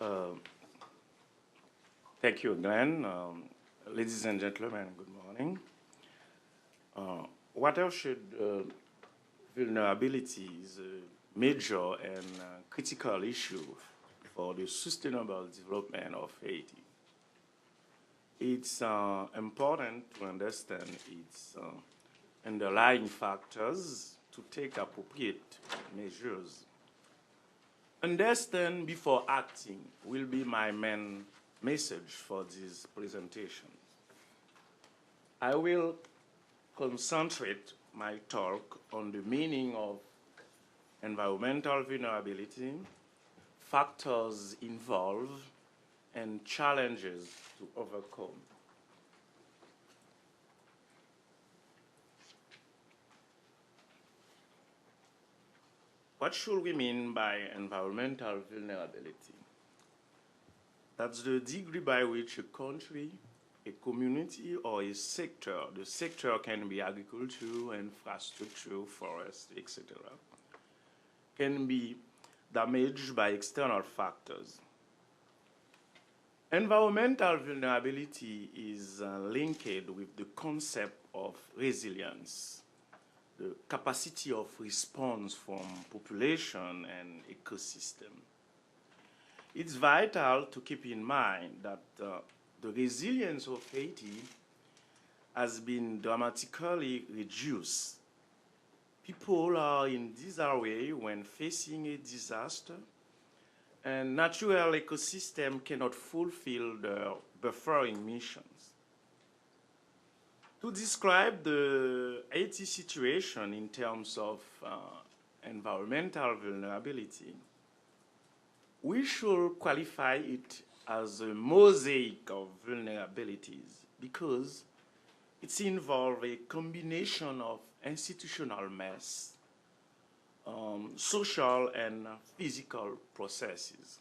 Uh, Thank you, Glenn. Ladies and gentlemen, good morning. Watershed vulnerability is a major and critical issue for the sustainable development of Haiti. It's important to understand its underlying factors to take appropriate measures. Understand before acting will be my main message for this presentation. I will concentrate my talk on the meaning of environmental vulnerability, factors involved, and challenges to overcome. What should we mean by environmental vulnerability? That's the degree by which a country, a community, or a sector, the sector can be agriculture, infrastructure, forest, etc., can be damaged by external factors. Environmental vulnerability is linked with the concept of resilience, the capacity of response from population and ecosystem. It's vital to keep in mind that the resilience of Haiti has been dramatically reduced. People are in disarray when facing a disaster, and natural ecosystem cannot fulfill their buffering missions. To describe the Haiti situation in terms of environmental vulnerability, we should qualify it as a mosaic of vulnerabilities because it involves a combination of institutional mess, social and physical processes.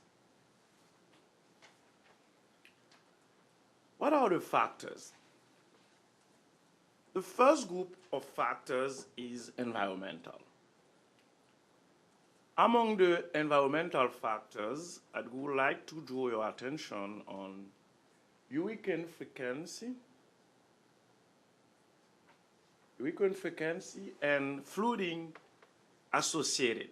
What are the factors? The first group of factors is environmental. Among the environmental factors, I would like to draw your attention on hurricane frequency and flooding associated.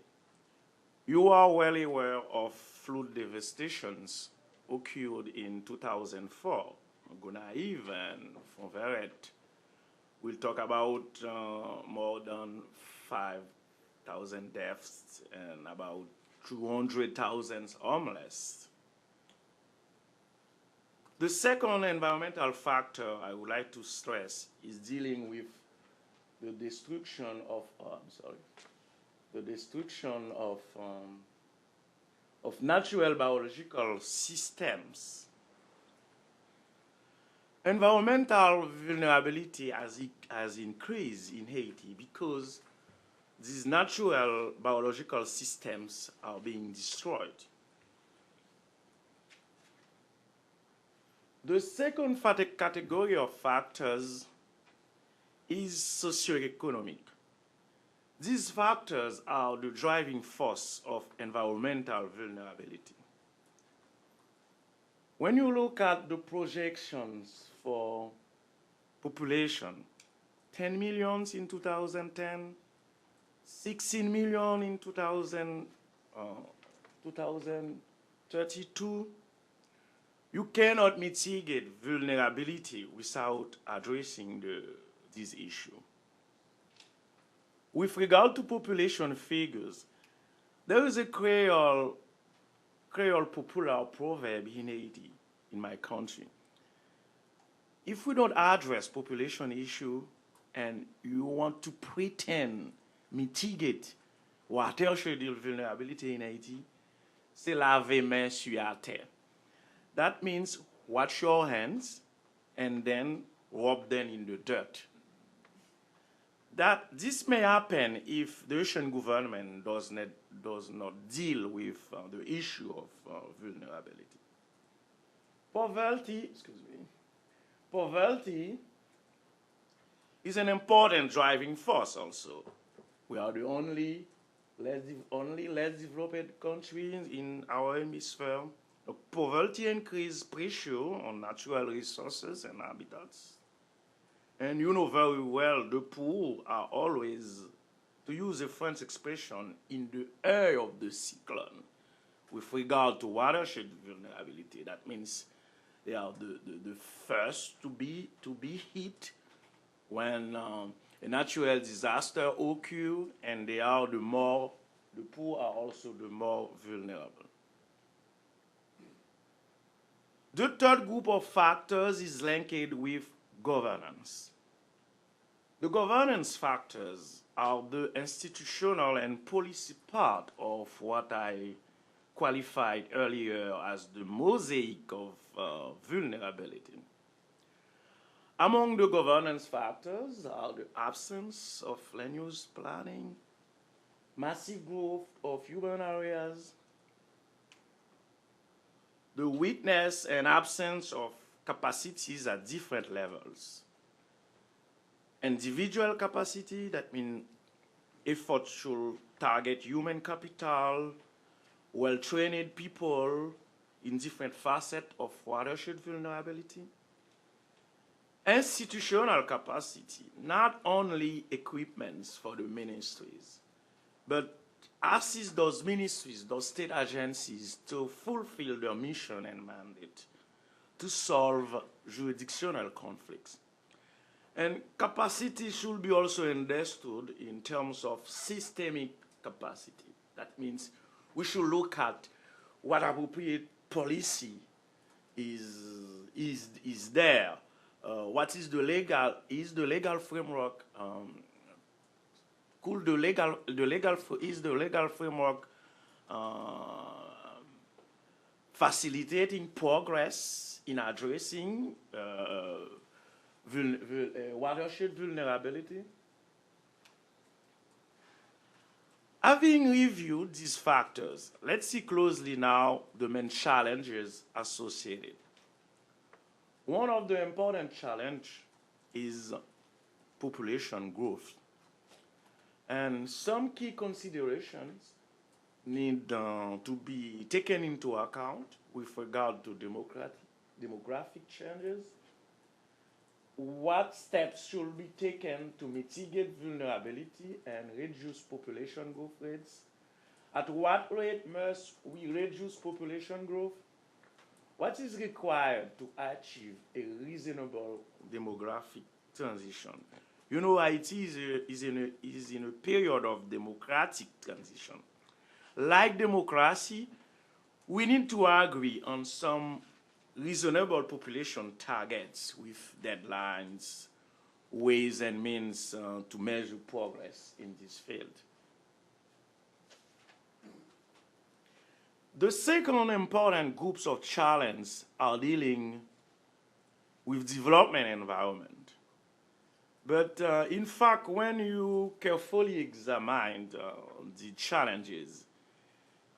You are well aware of flood devastations occurred in 2004. Gonaïve and Fonveret. We'll talk about more than 5,000 deaths and about 200,000 homeless. The second environmental factor I would like to stress is dealing with the destruction of natural biological systems. Environmental vulnerability has increased in Haiti because these natural biological systems are being destroyed. The second category of factors is socioeconomic. These factors are the driving force of environmental vulnerability. When you look at the projections for population, 10 million in 2010, 16 million in 2032, you cannot mitigate vulnerability without addressing this issue. With regard to population figures, there is a Creole popular proverb in Haiti, in my country. If we don't address population issue and you want to pretend mitigate watershed vulnerability in Haiti, c'est laver main sur la terre. That means wash your hands and then rub them in the dirt. This may happen if the Haitian government does not deal with the issue of vulnerability. Poverty is an important driving force also. We are the only less developed country in our hemisphere Poverty increases pressure on natural resources and habitats. And you know very well the poor are always, to use a French expression, in the eye of the cyclone with regard to watershed vulnerability. That means they are the first to be hit when a natural disaster occurs, and the poor are also the more vulnerable. The third group of factors is linked with governance. The governance factors are the institutional and policy part of what I qualified earlier as the mosaic of vulnerability. Among the governance factors are the absence of land use planning, massive growth of urban areas, the weakness and absence of capacities at different levels. Individual capacity, that means efforts should target human capital, well-trained people in different facets of watershed vulnerability. Institutional capacity, not only equipments for the ministries, but assist those ministries, those state agencies to fulfill their mission and mandate to solve jurisdictional conflicts. And capacity should be also understood in terms of systemic capacity. That means we should look at what appropriate policy is there. What is the legal framework? Is the legal framework facilitating progress in addressing watershed vulnerability? Having reviewed these factors, let's see closely now the main challenges associated. One of the important challenges is population growth. And some key considerations need to be taken into account with regard to demographic changes. What steps should be taken to mitigate vulnerability and reduce population growth rates? At what rate must we reduce population growth? What is required to achieve a reasonable demographic transition? You know, Haiti is in a period of democratic transition. Like democracy, we need to agree on some reasonable population targets with deadlines, ways and means to measure progress in this field. The second important groups of challenges are dealing with development environment. But in fact, when you carefully examine the challenges,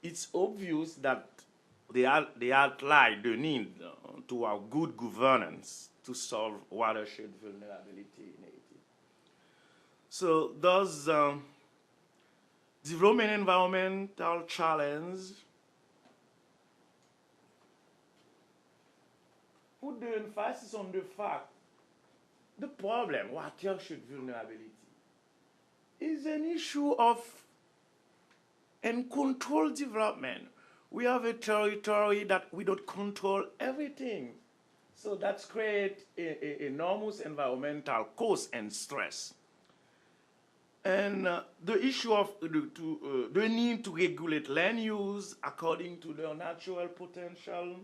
it's obvious that they outline the need to have good governance to solve watershed vulnerability in Haiti. So those development environmental challenges put the emphasis on the fact the problem, watershed vulnerability, is an issue of uncontrolled development. We have a territory that we don't control everything. So that's create enormous environmental cost and stress. And the issue of the need to regulate land use according to their natural potential.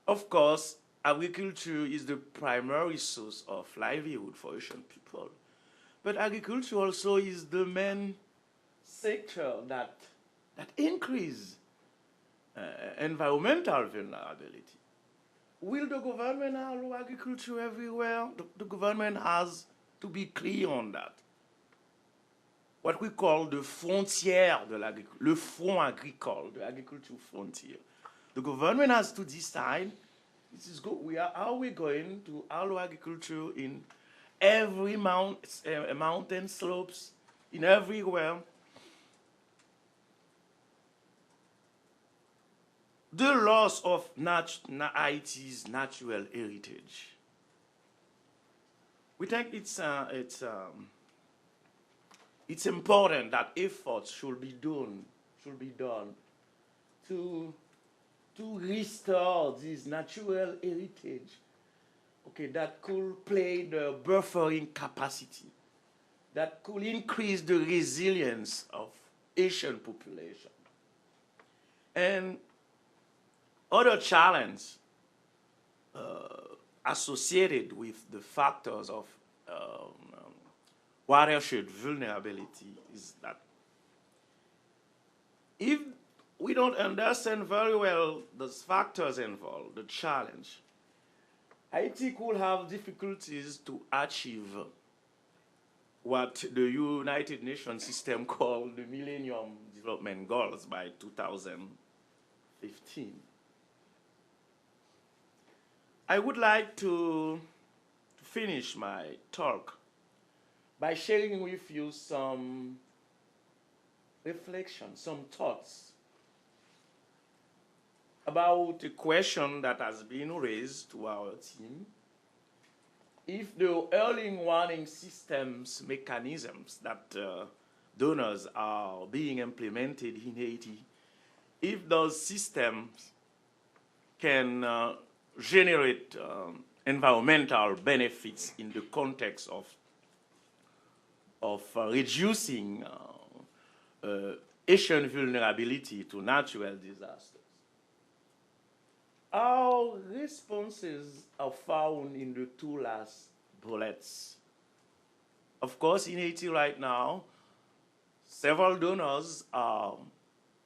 Of course, agriculture is the primary source of livelihood for Asian people. But agriculture also is the main sector that increase environmental vulnerability. Will the government allow agriculture everywhere? The government has to be clear on that. What we call the frontière de l'agriculture, le front agricole, the agriculture frontier. The government has to decide how we going to allow agriculture in every mountain slopes, in everywhere. the loss of Haiti's natural heritage. We think it's important that efforts should be done to restore this natural heritage, okay, that could play the buffering capacity, that could increase the resilience of Asian population. And other challenges associated with the factors of watershed vulnerability is that if we don't understand very well those factors involved, the challenge, Haiti could have difficulties to achieve what the United Nations system called the Millennium Development Goals by 2015. I would like to finish my talk by sharing with you some reflections, some thoughts about a question that has been raised to our team. If the early warning systems mechanisms that donors are being implemented in Haiti, if those systems can generate environmental benefits in the context of reducing Asian vulnerability to natural disasters. Our responses are found in the two last bullets. Of course, in Haiti right now, several donors are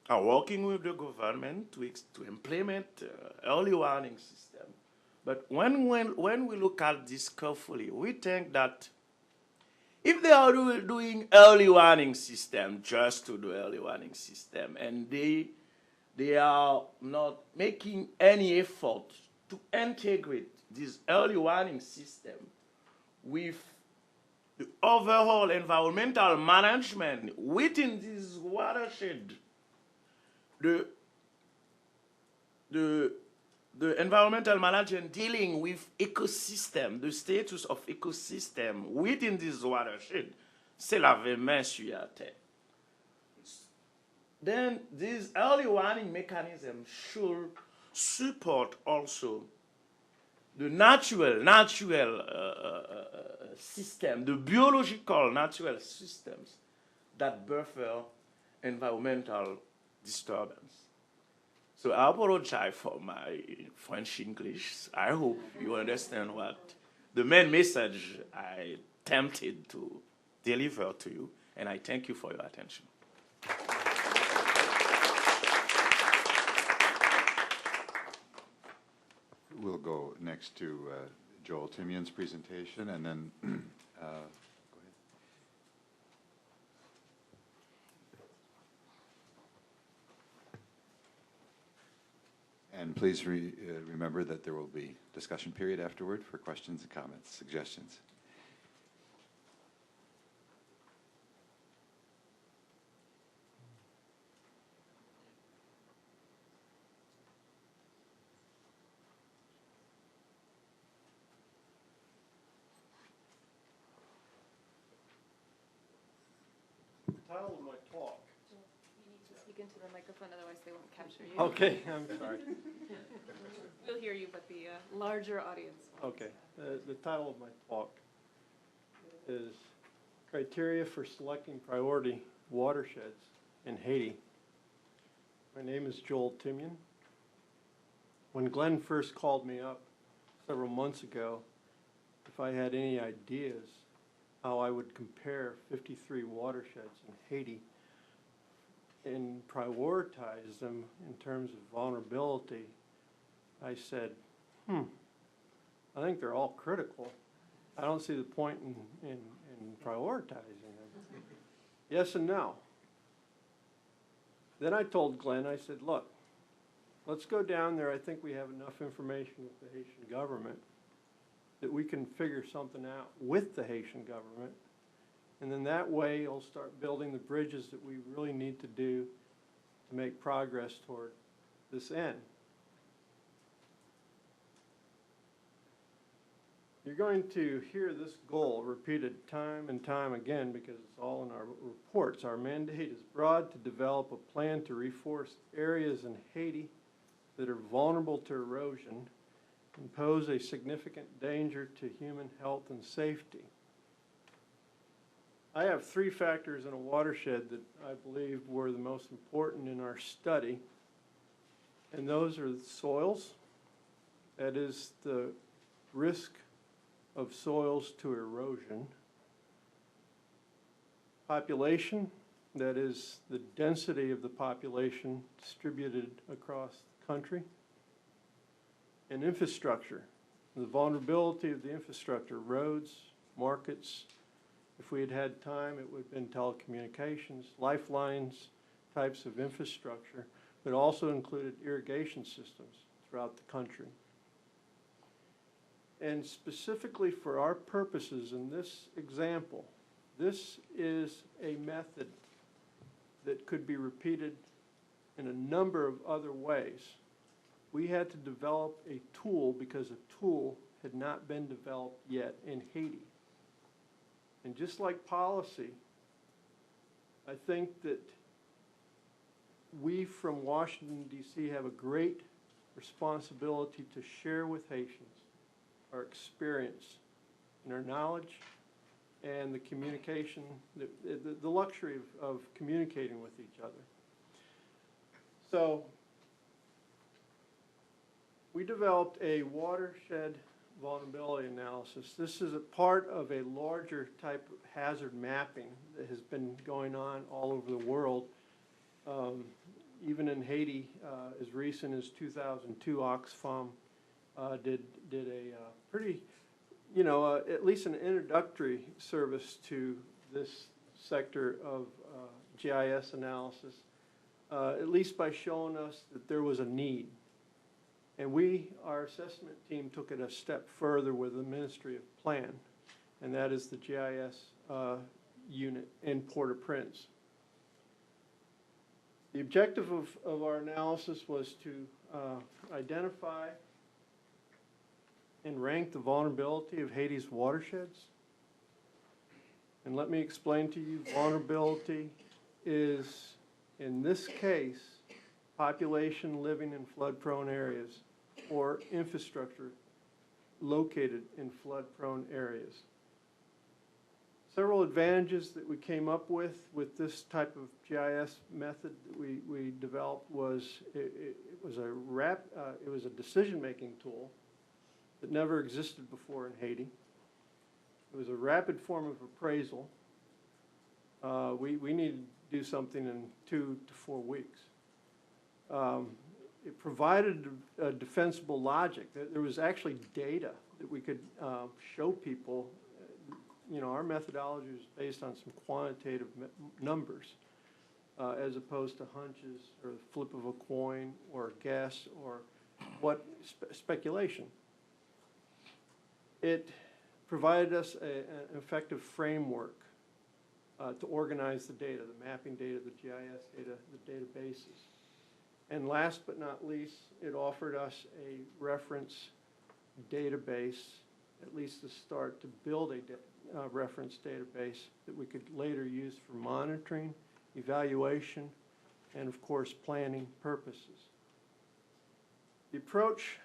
working with the government to implement early warning system. But when we look at this carefully, we think that if they are doing early warning system just to do early warning system, and they are not making any effort to integrate this early warning system with the overall environmental management within this watershed, the environmental management dealing with ecosystem, the status of ecosystem within this watershed, c'est laver main sur la tête. Then this early warning mechanism should support also the natural system, the biological natural systems that buffer environmental disturbance. So I apologize for my French English. I hope you understand what the main message I attempted to deliver to you, and I thank you for your attention. We'll go next to Joel Timian's presentation, and then go ahead. And please remember that there will be discussion period afterward for questions and comments, suggestions. Title of my talk. You need to speak into the microphone, otherwise they won't capture you. Okay, I'm sorry. We'll hear you, but the larger audience won't. Okay, the title of my talk is Criteria for Selecting Priority Watersheds in Haiti. My name is Joel Timian. When Glenn first called me up several months ago, if I had any ideas how I would compare 53 watersheds in Haiti and prioritize them in terms of vulnerability, I said, I think they're all critical. I don't see the point in prioritizing them. Yes and no. Then I told Glenn, I said, look, let's go down there. I think we have enough information with the Haitian government that we can figure something out with the Haitian government. And then that way you'll start building the bridges that we really need to do to make progress toward this end. You're going to hear this goal repeated time and time again because it's all in our reports. Our mandate is broad to develop a plan to reforest areas in Haiti that are vulnerable to erosion and pose a significant danger to human health and safety. I have three factors in a watershed that I believe were the most important in our study, and those are the soils, that is the risk of soils to erosion, population, that is the density of the population distributed across the country, and infrastructure, the vulnerability of the infrastructure, roads, markets. If we had had time, it would have been telecommunications, lifelines, types of infrastructure, but also included irrigation systems throughout the country. And specifically for our purposes in this example, this is a method that could be repeated in a number of other ways. We had to develop a tool because a tool had not been developed yet in Haiti. And just like policy, I think that we from Washington, D.C. have a great responsibility to share with Haitians our experience and our knowledge and the communication, the luxury of communicating with each other. So we developed a watershed vulnerability analysis. This is a part of a larger type of hazard mapping that has been going on all over the world. Even in Haiti, as recent as 2002, Oxfam did a pretty, at least an introductory service to this sector of GIS analysis, at least by showing us that there was a need. And our assessment team took it a step further with the Ministry of Plan, and that is the GIS unit in Port-au-Prince. The objective of our analysis was to identify and rank the vulnerability of Haiti's watersheds. And let me explain to you, vulnerability is, in this case, population living in flood-prone areas or infrastructure located in flood-prone areas. Several advantages that we came up with this type of GIS method that we developed was it was a decision-making tool that never existed before in Haiti. It was a rapid form of appraisal. We needed to do something in 2 to 4 weeks. It provided a defensible logic. There was actually data that we could show people. Our methodology was based on some quantitative numbers as opposed to hunches or the flip of a coin or guess or speculation. It provided us an effective framework to organize the data, the mapping data, the GIS data, the databases. And last but not least, it offered us a reference database, at least to start to build a reference database that we could later use for monitoring, evaluation, and of course planning purposes. The approach,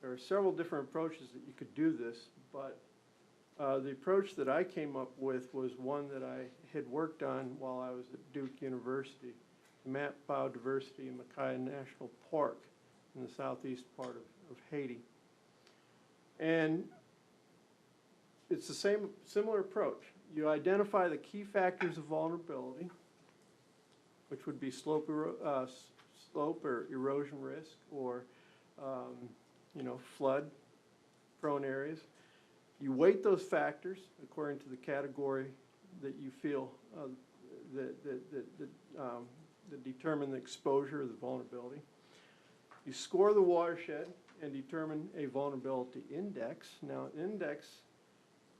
there are several different approaches that you could do this, but the approach that I came up with was one that I had worked on while I was at Duke University, to map biodiversity in Mackay National Park in the southeast part of Haiti. And it's the similar approach. You identify the key factors of vulnerability, which would be slope or erosion risk or flood-prone areas. You weight those factors according to the category that you feel that determine the exposure or the vulnerability. You score the watershed and determine a vulnerability index. Now,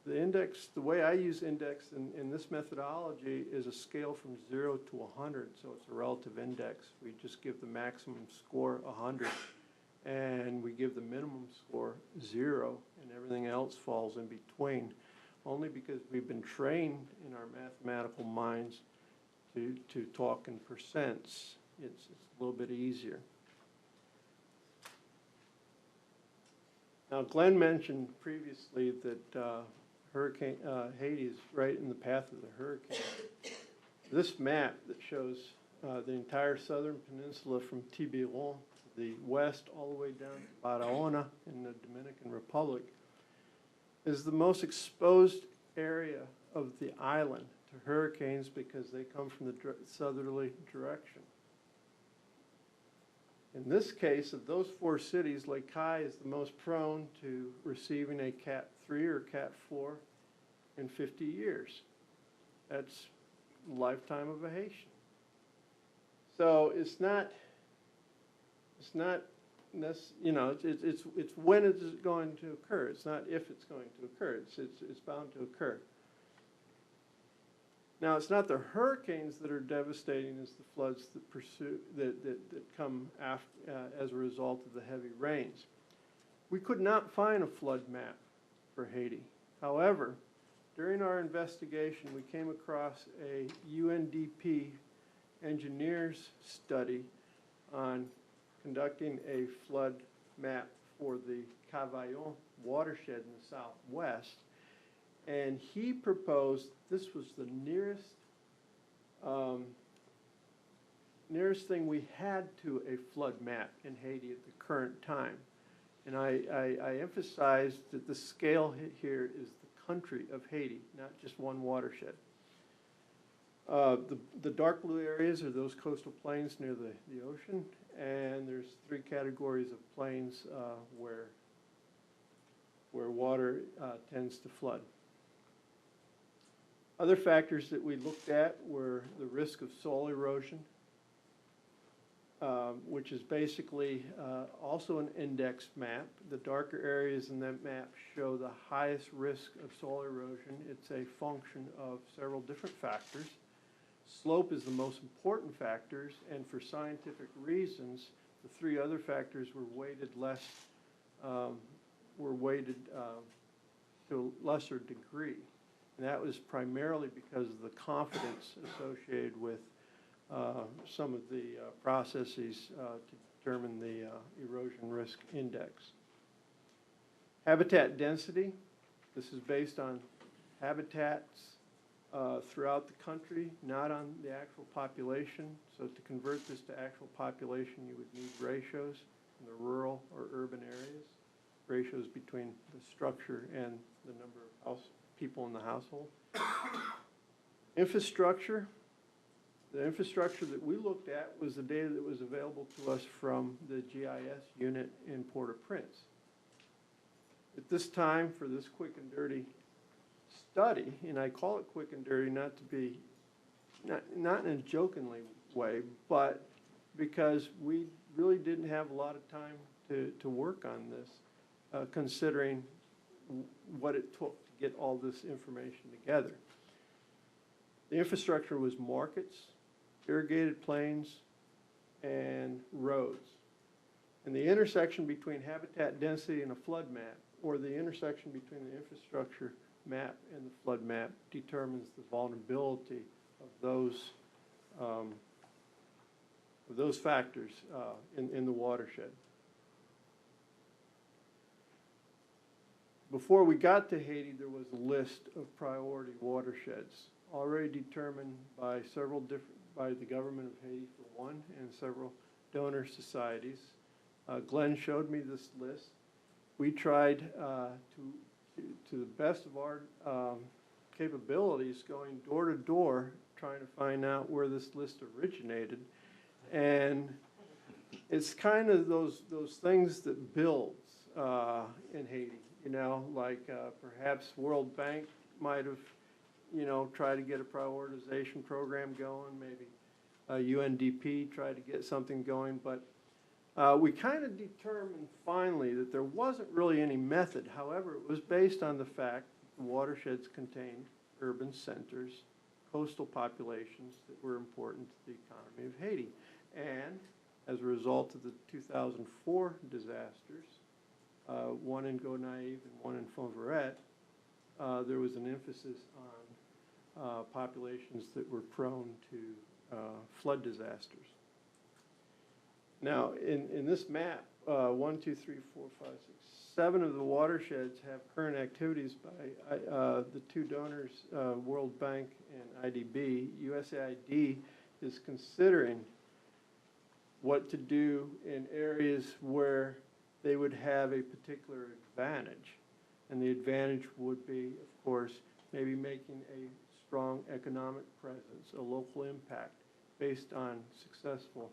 the way I use index in this methodology is a scale from 0 to 100, so it's a relative index. We just give the maximum score 100. and we give the minimum score 0, and everything else falls in between, only because we've been trained in our mathematical minds to talk in percents. It's a little bit easier. Now, Glenn mentioned previously that Hurricane Haiti is right in the path of the hurricane. This map that shows the entire southern peninsula from Tiburon, the west, all the way down to Barahona in the Dominican Republic, is the most exposed area of the island to hurricanes because they come from the southerly direction. In this case, of those 4 cities, Lake Cai is the most prone to receiving a Cat 3 or Cat 4 in 50 years. That's the lifetime of a Haitian. So it's not, you know, it's when it's going to occur. It's not if it's going to occur. It's bound to occur. Now, it's not the hurricanes that are devastating as the floods that come as a result of the heavy rains. We could not find a flood map for Haiti. However, during our investigation, we came across a UNDP engineers study on conducting a flood map for the Cavaillon watershed in the southwest. And he proposed this was the nearest thing we had to a flood map in Haiti at the current time. And I emphasize that the scale here is the country of Haiti, not just one watershed. The dark blue areas are those coastal plains near the ocean, and there's 3 categories of plains where water tends to flood. Other factors that we looked at were the risk of soil erosion, which is basically also an index map. The darker areas in that map show the highest risk of soil erosion. It's a function of several different factors. Slope is the most important factors, and for scientific reasons, the 3 other factors were weighted to a lesser degree. And that was primarily because of the confidence associated with some of the processes to determine the erosion risk index. Habitat density, this is based on habitats throughout the country, not on the actual population. So to convert this to actual population, you would need ratios in the rural or urban areas, ratios between the structure and the number of people in the household. Infrastructure. The infrastructure that we looked at was the data that was available to us from the GIS unit in Port-au-Prince. At this time, for this quick and dirty study, and I call it quick and dirty not to be, not in a jokingly way, but because we really didn't have a lot of time to work on this, considering what it took to get all this information together. The infrastructure was markets, irrigated plains, and roads. And the intersection between habitat density and a flood map, or the intersection between the infrastructure map and the flood map, determines the vulnerability of those factors in the watershed. Before we got to Haiti, there was a list of priority watersheds already determined by the government of Haiti for one, and several donor societies. Glenn showed me this list. We tried to the best of our capabilities, going door to door, trying to find out where this list originated. And it's kind of those things that builds in Haiti, you know, like perhaps World Bank might have, you know, tried to get a prioritization program going, maybe UNDP tried to get something going, but we kind of determined finally that there wasn't really any method. However, it was based on the fact that the watersheds contained urban centers, coastal populations that were important to the economy of Haiti. And as a result of the 2004 disasters, one in Gonaïves and one in Fonverette, there was an emphasis on populations that were prone to flood disasters. Now, in this map, 1, 2, 3, 4, 5, 6, 7 of the watersheds have current activities by the two donors, World Bank and IDB. USAID is considering what to do in areas where they would have a particular advantage. And the advantage would be, of course, maybe making a strong economic presence, a local impact based on successful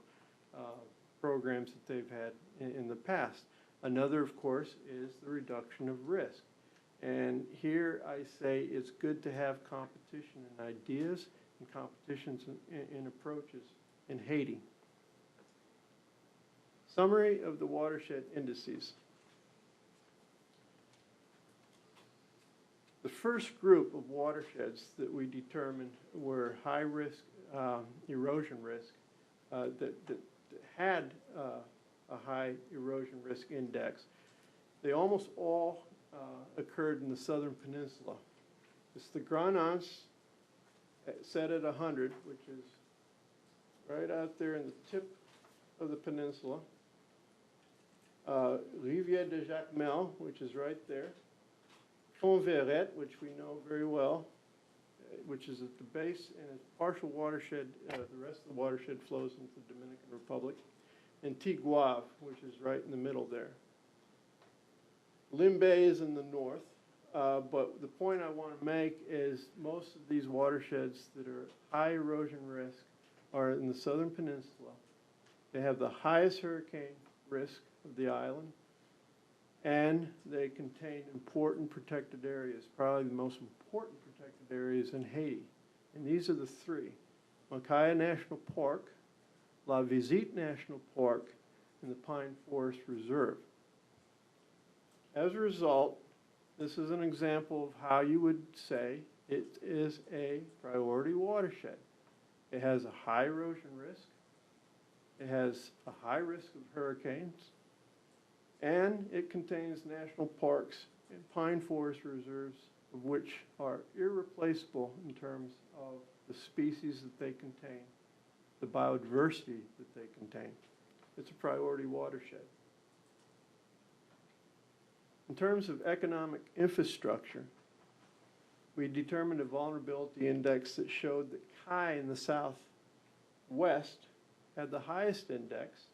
programs that they've had in the past. Another, of course, is the reduction of risk. And here I say it's good to have competition in ideas and competitions in approaches in Haiti. Summary of the Watershed Indices. The first group of watersheds that we determined were high risk, erosion risk, that had a high erosion risk index. They almost all occurred in the southern peninsula. It's the Grand Anse set at 100, which is right out there in the tip of the peninsula. Rivière de Jacmel, which is right there. Fonverette, which we know very well, which is at the base, and it's partial watershed. The rest of the watershed flows into the Dominican Republic. And Tiguave, which is right in the middle there. Limbe is in the north, but the point I want to make is most of these watersheds that are high erosion risk are in the southern peninsula. They have the highest hurricane risk of the island, and they contain important protected areas, probably the most important protected areas in Haiti. And these are the three: Makaya National Park, La Visite National Park, and the Pine Forest Reserve. As a result, this is an example of how you would say it is a priority watershed. It has a high erosion risk, it has a high risk of hurricanes, and it contains national parks and pine forest reserves, of which are irreplaceable in terms of the species that they contain, the biodiversity that they contain. It's a priority watershed. In terms of economic infrastructure, we determined a vulnerability index that showed that Kai in the southwest had the highest index,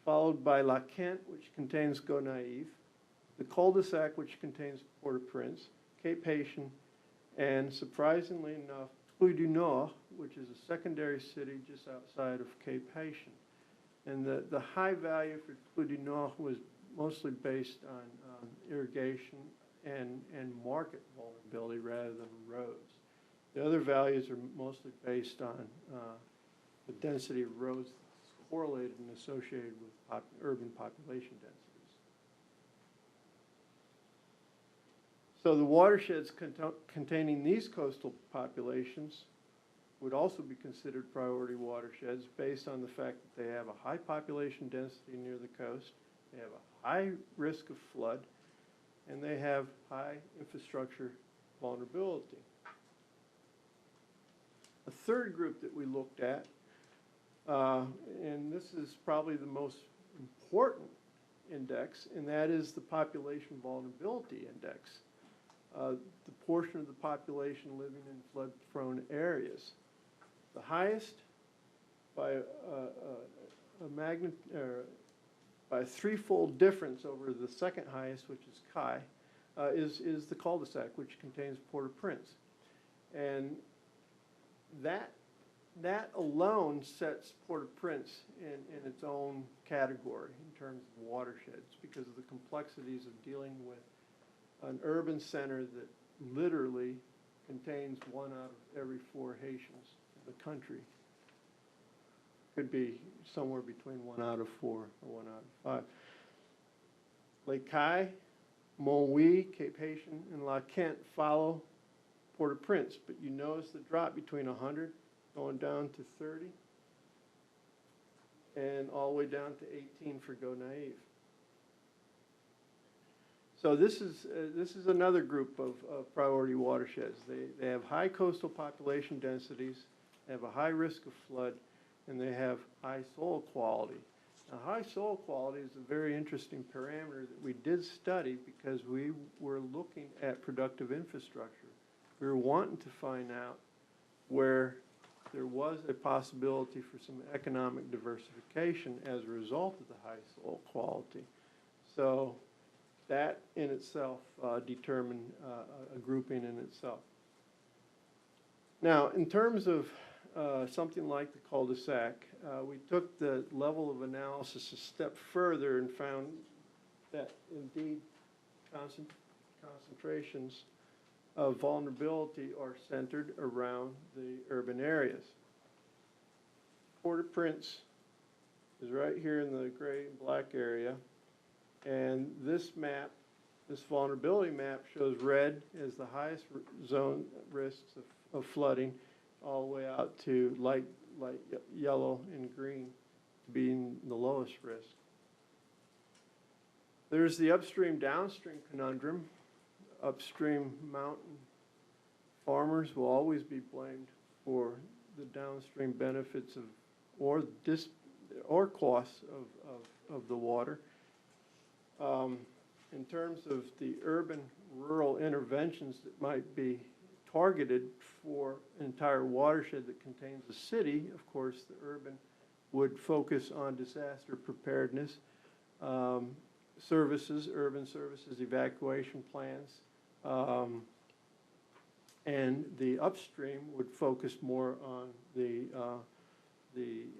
followed by La Quinte, which contains Gonaïves, the cul-de-sac, which contains Port-au-Prince, Cape Haitian, and surprisingly enough, Puy du Nord, which is a secondary city just outside of Cape Haitian. And the high value for Puy du Nord was mostly based on irrigation and market vulnerability rather than roads. The other values are mostly based on the density of roads that's correlated and associated with urban population densities. So the watersheds containing these coastal populations would also be considered priority watersheds based on the fact that they have a high population density near the coast, they have a high risk of flood, and they have high infrastructure vulnerability. A third group that we looked at, and this is probably the most important index, and that is the population vulnerability index, the portion of the population living in flood-prone areas. The highest by by a threefold difference over the second highest, which is Kai, is the cul-de-sac, which contains Port-au-Prince. And that alone sets Port-au-Prince in its own category in terms of watersheds because of the complexities of dealing with an urban center that literally contains 1 out of every 4 Haitians in the country. Could be somewhere between 1 out of 4 or 1 out of 5. Lake Kai, Montouy, Cape Haitian, and La Quinte follow Port-au-Prince, but you notice the drop between 100 going down to 30. and all the way down to 18 for Go Naive. So this is another group of priority watersheds. They have high coastal population densities, they have a high risk of flood, and they have high soil quality. Now, high soil quality is a very interesting parameter that we did study because we were looking at productive infrastructure. We were wanting to find out where there was a possibility for some economic diversification as a result of the high soil quality. So that in itself determined a grouping in itself. Now, in terms of something like the cul-de-sac, we took the level of analysis a step further and found that indeed concentrations of vulnerability are centered around the urban areas. Port-au-Prince is right here in the gray and black area. And this map, this vulnerability map, shows red as the highest zone risks of flooding, all the way out to light yellow and green being the lowest risk. There's the upstream-downstream conundrum. Upstream mountain farmers will always be blamed for the downstream benefits of or costs of the water. In terms of the urban-rural interventions that might be targeted for an entire watershed that contains a city, of course, the urban would focus on disaster preparedness, services, urban services, evacuation plans, and the upstream would focus more on the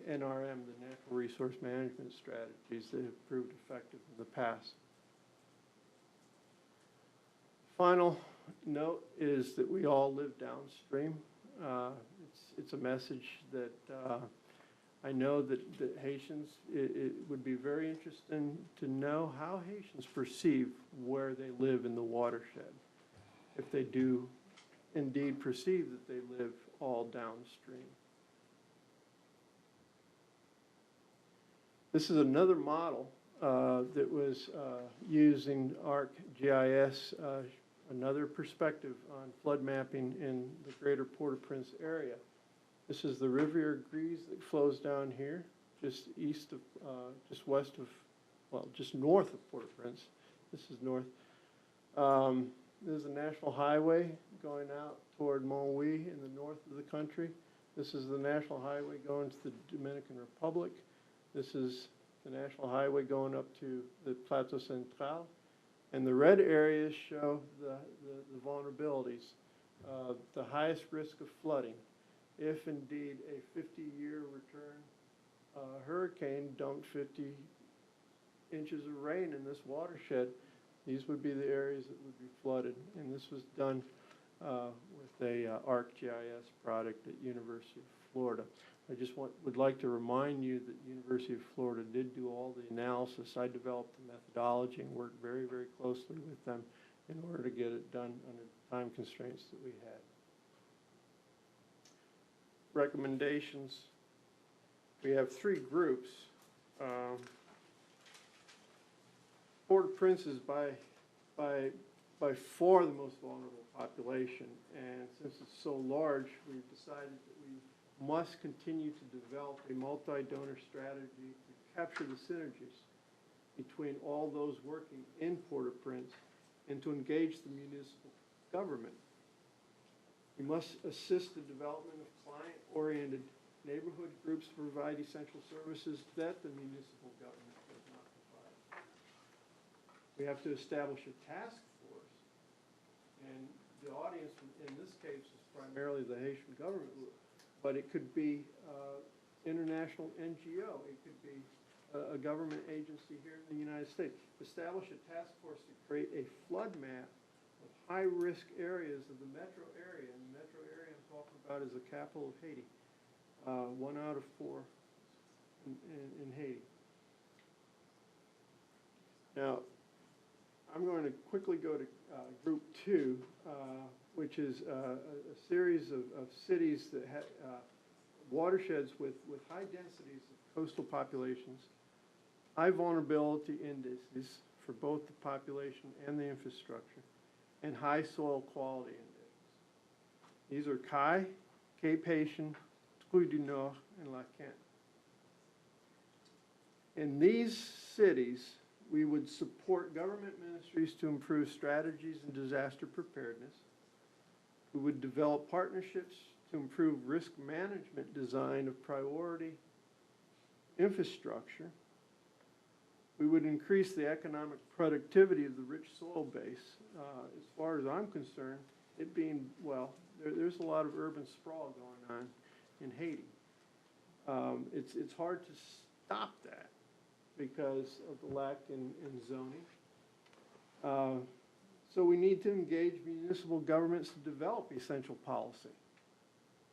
NRM, the Natural Resource Management strategies that have proved effective in the past. Final note is that we all live downstream. It's a message that I know that Haitians, it would be very interesting to know how Haitians perceive where they live in the watershed, if they do indeed perceive that they live all downstream. This is another model that was using ArcGIS, another perspective on flood mapping in the greater Port-au-Prince area. This is the Riviere Grise that flows down here, just east of, just west of, well, just north of Port-au-Prince. This is north. This is a national highway going out toward Montouilly in the north of the country. This is the national highway going to the Dominican Republic. This is the national highway going up to the Plateau Central. And the red areas show the vulnerabilities, the highest risk of flooding. If indeed a 50-year return hurricane dumped 50 inches of rain in this watershed, these would be the areas that would be flooded. And this was done with a ArcGIS product at University of Florida. I just would like to remind you that University of Florida did do all the analysis. I developed the methodology and worked very, very closely with them in order to get it done under the time constraints that we had. Recommendations. We have three groups. Port-au-Prince is by far the most vulnerable population, and since it's so large, we've decided that we must continue to develop a multi-donor strategy to capture the synergies between all those working in Port-au-Prince and to engage the municipal government. We must assist the development of client-oriented neighborhood groups to provide essential services that the municipal government does not provide. We have to establish a task force, and the audience in this case is primarily the Haitian government, but it could be international NGO, it could be a government agency here in the United States. Establish a task force to create a flood map of high-risk areas of the metro area, and the metro area I'm talking about is the capital of Haiti. 1 out of 4 in Haiti. Now, I'm going to quickly go to Group 2, which is a series of cities that watersheds with high densities of coastal populations, high vulnerability indices for both the population and the infrastructure, and high soil quality index. These are Caille, Cape Haitian, Trou du Nord, and La Quinte. In these cities, we would support government ministries to improve strategies and disaster preparedness. We would develop partnerships to improve risk management design of priority infrastructure. We would increase the economic productivity of the rich soil base. As far as I'm concerned, it being, well, there's a lot of urban sprawl going on in Haiti. It's hard to stop that because of the lack in zoning. So we need to engage municipal governments to develop essential policy.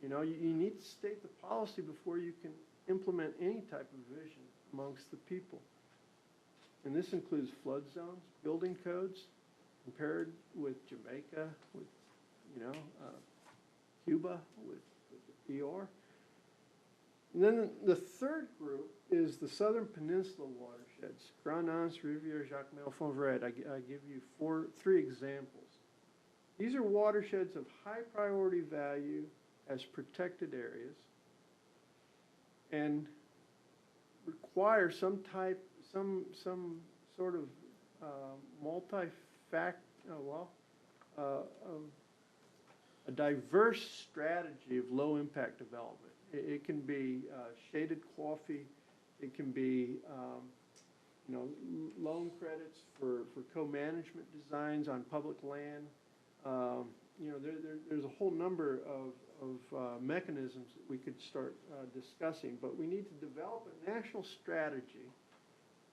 You know, you need to state the policy before you can implement any type of vision amongst the people. And this includes flood zones, building codes, compared with Jamaica, with, Cuba, with the PR. And then the third group is the Southern Peninsula watersheds, Grand Anse, Rivière, Jacmel, Fonveret. I give you three examples. These are watersheds of high priority value as protected areas and require some sort of a diverse strategy of low impact development. It can be shaded coffee. It can be, loan credits for co-management designs on public land. There's a whole number of mechanisms that we could start discussing, but we need to develop a national strategy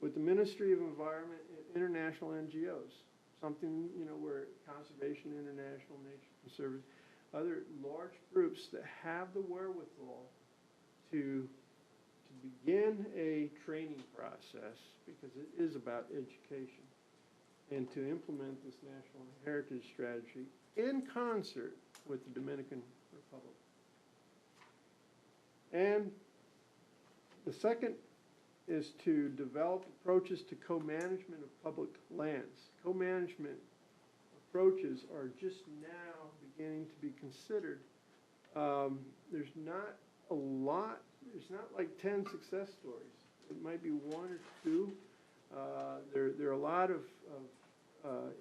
with the Ministry of Environment and international NGOs, something, where Conservation International, Nature Conservancy, other large groups that have the wherewithal to begin a training process, because it is about education, and to implement this national heritage strategy in concert with the Dominican Republic. And the second is to develop approaches to co-management of public lands. Co-management approaches are just now beginning to be considered. There's not a lot, there's not like 10 success stories. It might be one or two. There are a lot of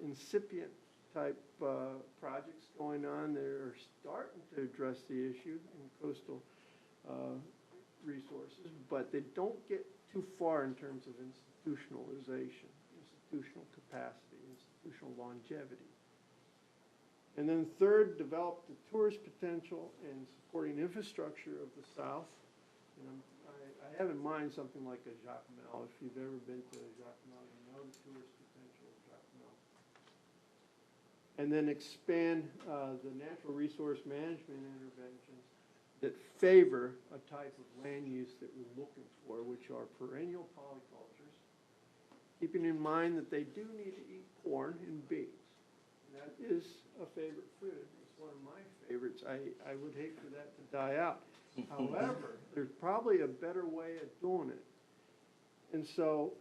incipient type projects going on that are starting to address the issue in coastal resources, but they don't get too far in terms of institutionalization, institutional capacity, institutional longevity. And then third, develop the tourist potential and supporting infrastructure of the South. And I have in mind something like a Jacmel. If you've ever been to Jacmel, you know the tourist potential of Jacmel. And then expand the natural resource management interventions that favor a type of land use that we're looking for, which are perennial polycultures, keeping in mind that they do need to eat corn and beans. And that is a favorite food. It's one of my favorites. I would hate for that to die out. However, there's probably a better way of doing it. And so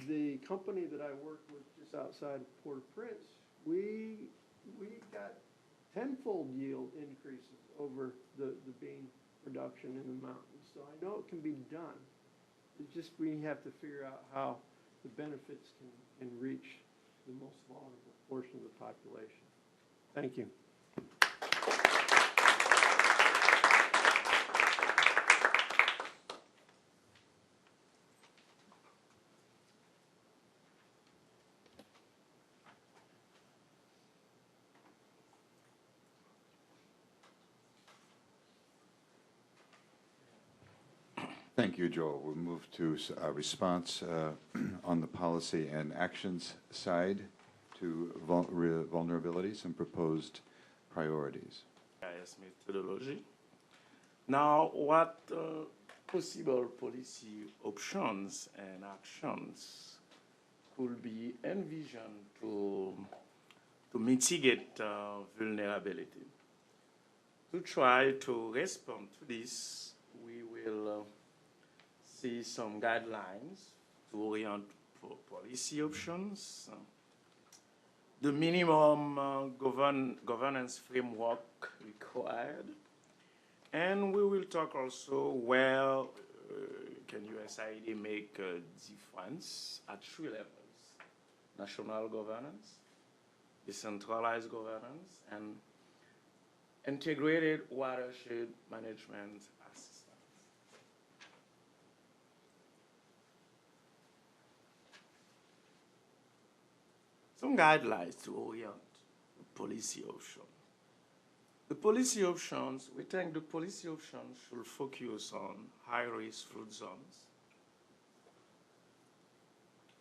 the company that I work with just outside of Port-au-Prince, we got tenfold yield increases over the bean production in the mountains. So I know it can be done. It's just we have to figure out how the benefits can reach the most vulnerable portion of the population. Thank you. Thank you, Joel. We'll move to a response on the policy and actions side to vulnerabilities and proposed priorities. Yes, methodology. Now, what possible policy options and actions could be envisioned to mitigate vulnerability? To try to respond to this, we will see some guidelines to orient policy options, the minimum governance framework required, and we will talk also where can USAID make a difference at 3 levels: national governance, decentralized governance, and integrated watershed management assistance. Some guidelines to orient the policy option. The policy options, we think the policy options should focus on high-risk flood zones.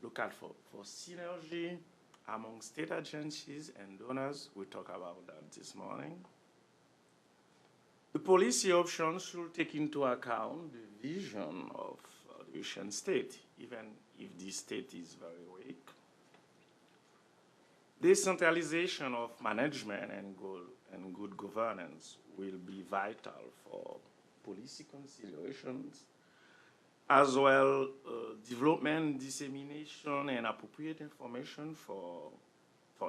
Look out for synergy among state agencies and donors. We talked about that this morning. The policy options should take into account the vision of the ocean state, even if this state is very weak. Decentralization of management and good governance will be vital for policy considerations, as well development, dissemination, and appropriate information for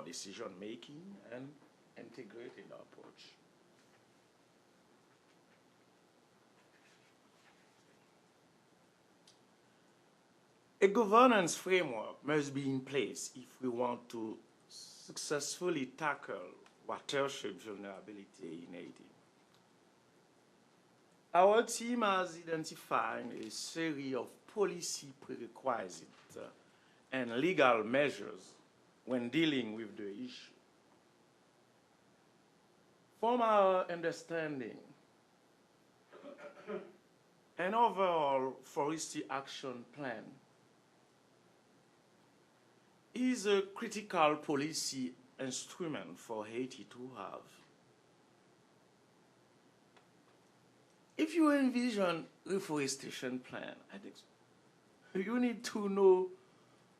decision making and integrated approach. A governance framework must be in place if we want to successfully tackle watershed vulnerability in Haiti. Our team has identified a series of policy prerequisites and legal measures when dealing with the issue. From our understanding, an overall forestry action plan is a critical policy instrument for Haiti to have. If you envision reforestation plan, I think you need to know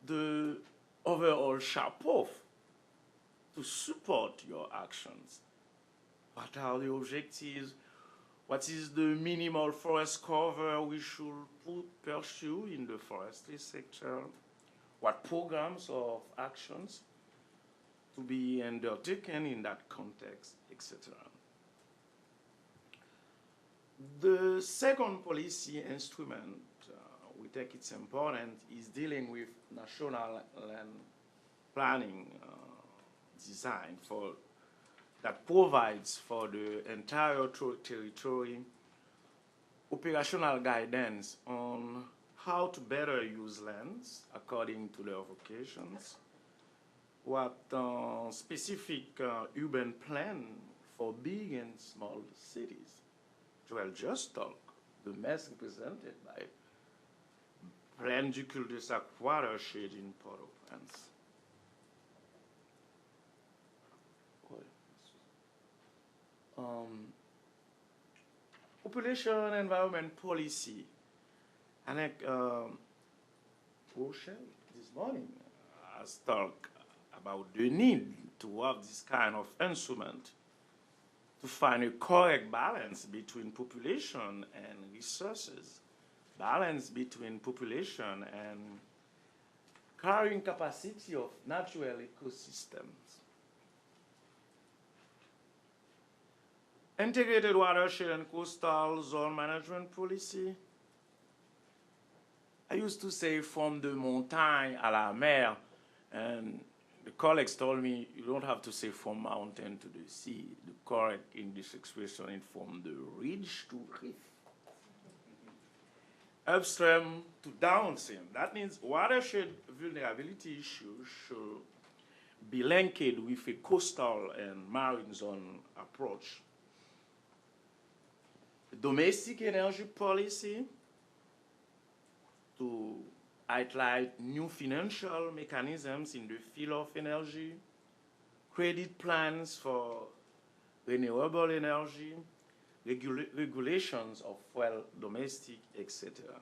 the overall sharp off to support your actions. What are the objectives? What is the minimal forest cover we should pursue in the forestry sector? What programs of actions to be undertaken in that context, etc. The second policy instrument, we think it's important, is dealing with national land planning design that provides for the entire territory operational guidance on how to better use lands according to their vocations, what specific urban plan for big and small cities. Joel just talked, the mess represented by Plan du cul-de-sac watershed in Port-au-Prince. Population environment policy. And Watershed this morning has talked about the need to have this kind of instrument to find a correct balance between population and resources, balance between population and carrying capacity of natural ecosystems. Integrated watershed and coastal zone management policy. I used to say from the montagne à la mer, and the colleagues told me you don't have to say from mountain to the sea. The correct English expression is from the ridge to reef. Upstream to downstream. That means watershed vulnerability issues should be linked with a coastal and marine zone approach. Domestic energy policy to highlight new financial mechanisms in the field of energy, credit plans for renewable energy, regulations of fuel, domestic, etc.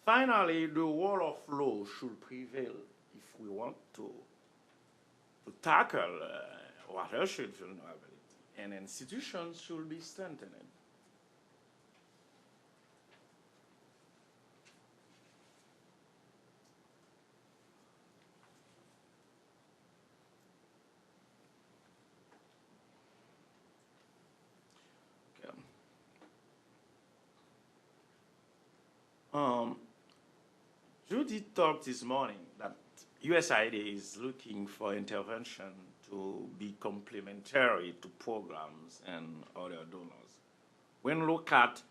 Finally, the rule of law should prevail if we want to tackle watershed vulnerability. and institutions should be strengthened. Okay. Judy talked this morning that USAID is looking for intervention to be complementary to programs and other donors. When look at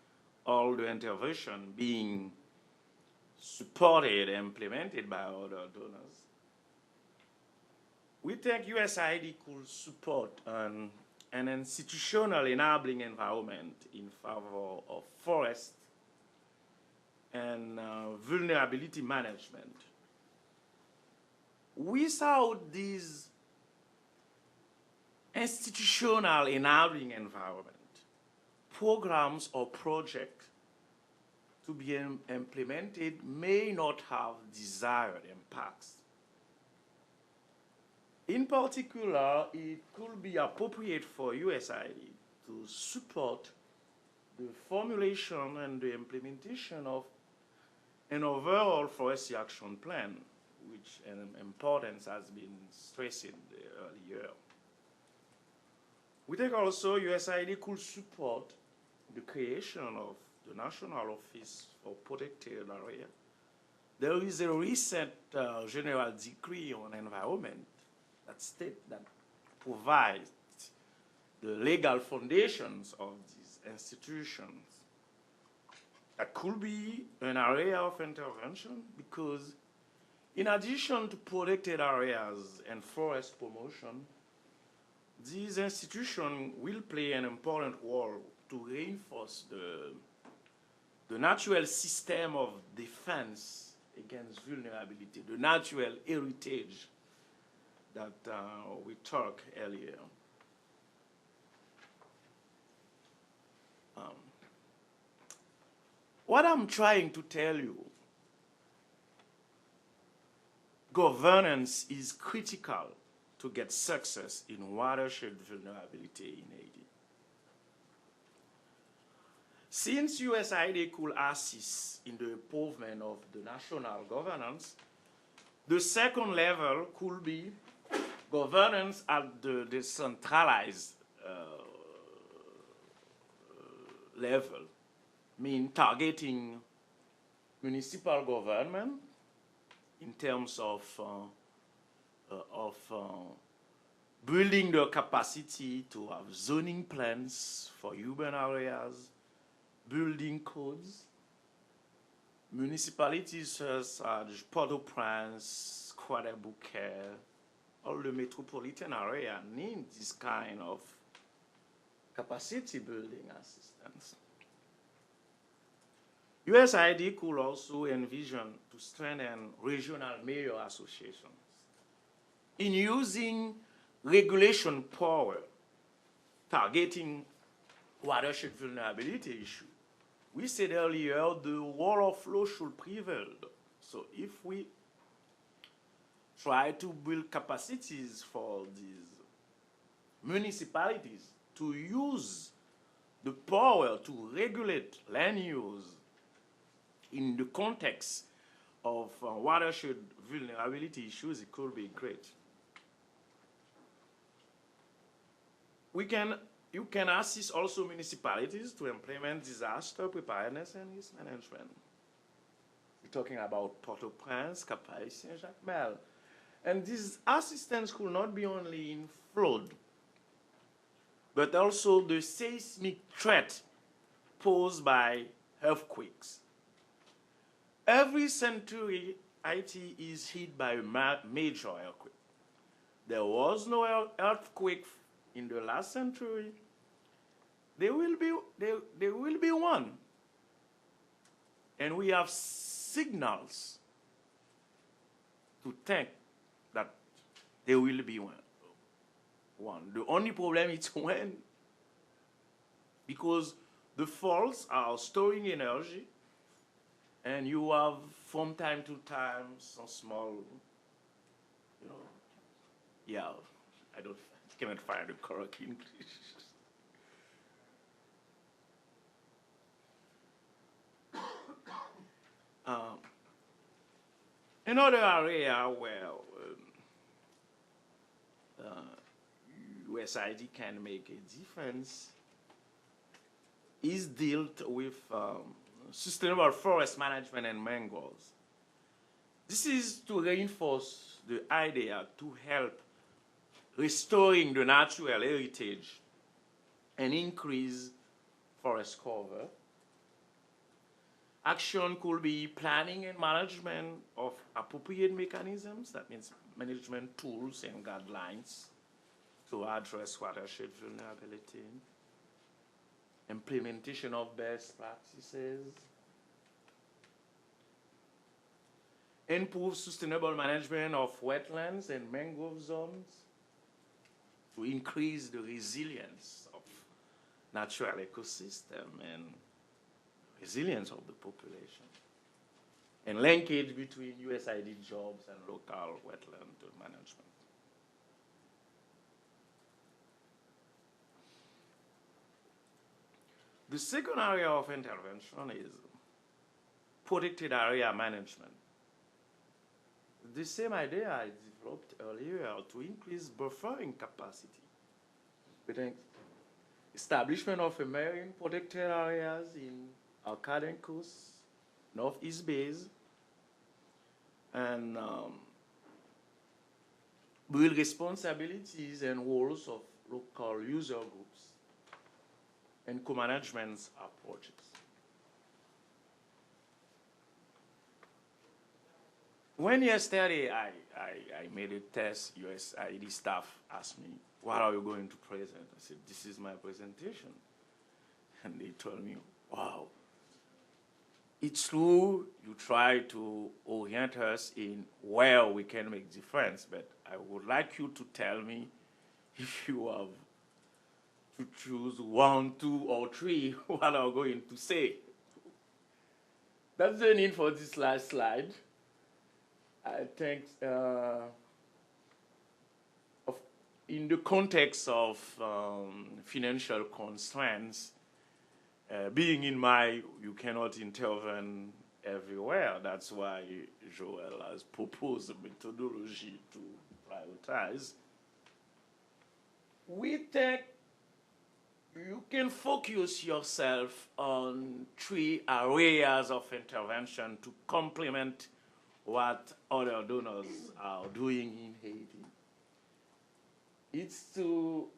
all the intervention being supported and implemented by other donors, we think USAID could support an institutional enabling environment in favor of forest and vulnerability management. Without this institutional enabling environment, programs or projects to be implemented may not have desired impacts. In particular, it could be appropriate for USAID to support the formulation and the implementation of an overall forestry action plan, which an importance has been stressed earlier. We think also USAID could support the creation of the National Office for Protected Area. There is a recent General Decree on Environment that provides the legal foundations of these institutions. That could be an area of intervention because in addition to protected areas and forest promotion, these institutions will play an important role to reinforce the natural system of defense against vulnerability, the natural heritage that we talked earlier. What I'm trying to tell you, governance is critical to get success in watershed vulnerability in Haiti. Since USAID could assist in the improvement of the national governance, the second level could be governance at the decentralized level, mean targeting municipal government in terms of building the capacity to have zoning plans for urban areas, building codes. Municipalities such as Port-au-Prince, Croix-des-Bouquets, all the metropolitan area need this kind of capacity building assistance. USAID could also envision to strengthen regional mayor associations in using regulation power targeting watershed vulnerability issue. We said earlier the rule of law should prevail. So if we try to build capacities for these municipalities to use the power to regulate land use in the context of watershed vulnerability issues, it could be great. You can assist also municipalities to implement disaster preparedness and risk management. We're talking about Port-au-Prince, Cap-Haïtien, Saint-Jacques-Mel. And this assistance could not be only in flood, but also the seismic threat posed by earthquakes. Every century, Haiti is hit by a major earthquake. There was no earthquake in the last century. There will be one. And we have signals to think that there will be one. The only problem is when, because the faults are storing energy, and you have from time to time some small, I cannot find the correct English. Another area where USID can make a difference is dealt with sustainable forest management and mangroves. This is to reinforce the idea to help restoring the natural heritage and increase forest cover. Action could be planning and management of appropriate mechanisms, that means management tools and guidelines to address watershed vulnerability, implementation of best practices, improve sustainable management of wetlands and mangrove zones to increase the resilience of natural ecosystem and resilience of the population, and linkage between USID jobs and local wetland management. The second area of intervention is protected area management. The same idea I developed earlier to increase buffering capacity. We think establishment of a marine protected areas in Arcadian Coast, Northeast Bays, and build responsibilities and roles of local user groups and co-management approaches. When yesterday I made a test, USID staff asked me, what are you going to present? I said, this is my presentation. And they told me, wow, it's true you try to orient us in where we can make difference, but I would like you to tell me if you have to choose 1, 2, or 3, what are you going to say? That's the need for this last slide. I think in the context of financial constraints, being in you cannot intervene everywhere. That's why Joel has proposed a methodology to prioritize. We think you can focus yourself on 3 areas of intervention to complement what other donors are doing in Haiti. It's to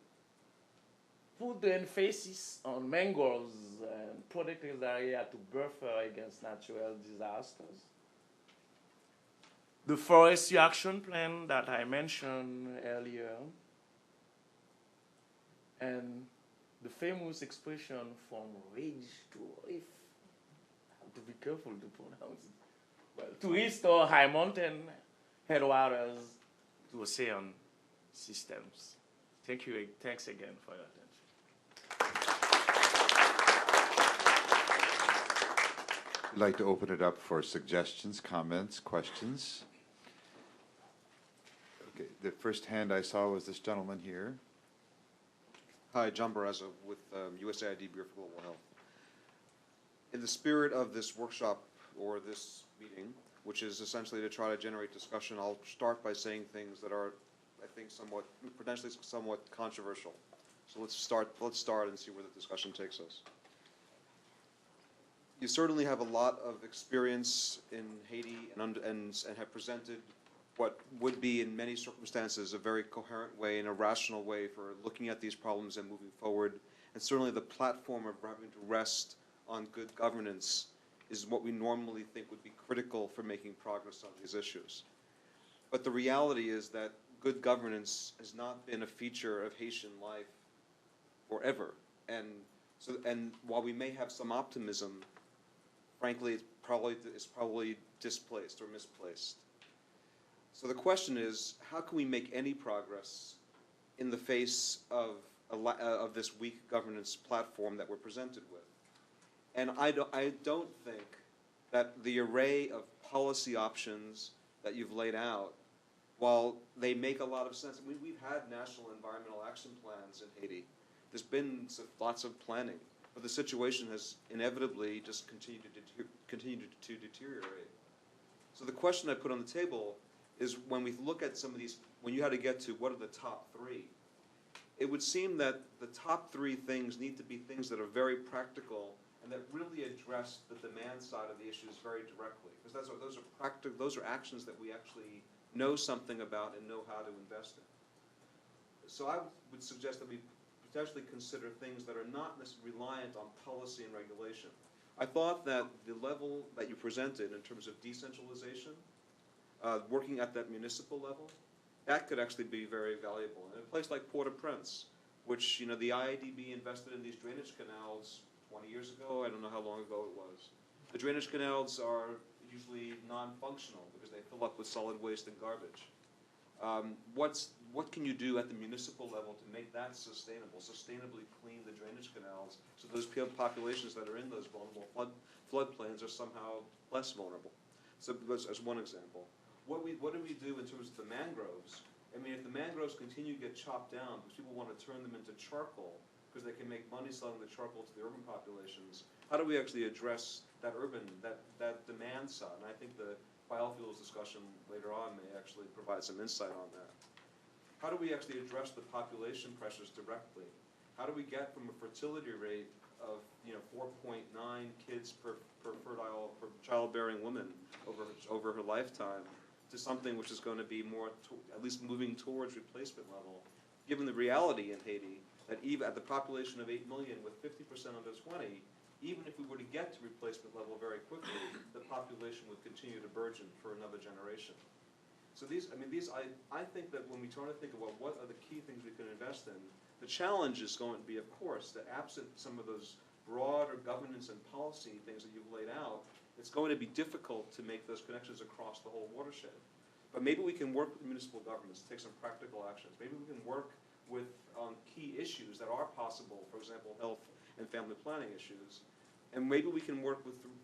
put the emphasis on mangroves and protected area to buffer against natural disasters. The forestry action plan that I mentioned earlier, and the famous expression from rage to reef. I have to be careful to pronounce it. Well, to restore high mountain headwaters to ocean systems. Thank you. Thanks again for your attention. I'd like to open it up for suggestions, comments, questions. Okay, the first hand I saw was this gentleman here. Hi, John Barraza with USAID Bureau for Global Health. In the spirit of this workshop or this meeting, which is essentially to try to generate discussion, I'll start by saying things that are, I think, potentially somewhat controversial. So let's start and see where the discussion takes us. You certainly have a lot of experience in Haiti and have presented what would be, in many circumstances, a very coherent way and a rational way for looking at these problems and moving forward. And certainly the platform of having to rest on good governance is what we normally think would be critical for making progress on these issues. But the reality is that good governance has not been a feature of Haitian life forever. And while we may have some optimism, frankly, it's probably displaced or misplaced. So the question is, how can we make any progress in the face of this weak governance platform that we're presented with? And I don't think that the array of policy options that you've laid out, while they make a lot of sense, I mean, we've had national environmental action plans in Haiti. There's been lots of planning, but the situation has inevitably just continued to deteriorate. So the question I put on the table is when we look at some of these, when you had to get to what are the top three, it would seem that the top three things need to be things that are very practical and that really address the demand side of the issues very directly. Because those are actions that we actually know something about and know how to invest in. So I would suggest that we potentially consider things that are not necessarily reliant on policy and regulation. I thought that the level that you presented in terms of decentralization, working at that municipal level, that could actually be very valuable. In a place like Port-au-Prince, which, you know, the IADB invested in these drainage canals 20 years ago, I don't know how long ago it was. The drainage canals are usually non-functional because they fill up with solid waste and garbage. What can you do at the municipal level to make that sustainable, sustainably clean the drainage canals so those populations that are in those vulnerable floodplains are somehow less vulnerable? So as one example. What do we do in terms of the mangroves? I mean, if the mangroves continue to get chopped down because people want to turn them into charcoal because they can make money selling the charcoal to the urban populations, how do we actually address that demand side? And I think the biofuels discussion later on may actually provide some insight on that. How do we actually address the population pressures directly? How do we get from a fertility rate of 4.9 kids per childbearing woman over her lifetime to something which is going to be more, at least moving towards replacement level, given the reality in Haiti that even at the population of 8 million with 50% under 20, even if we were to get to replacement level very quickly, the population would continue to burgeon for another generation. So I think that when we try to think about what are the key things we can invest in, the challenge is going to be, of course, that absent some of those broader governance and policy things that you've laid out, it's going to be difficult to make those connections across the whole watershed. But maybe we can work with municipal governments to take some practical actions. Maybe we can work with key issues that are possible, for example, health and family planning issues. And maybe we can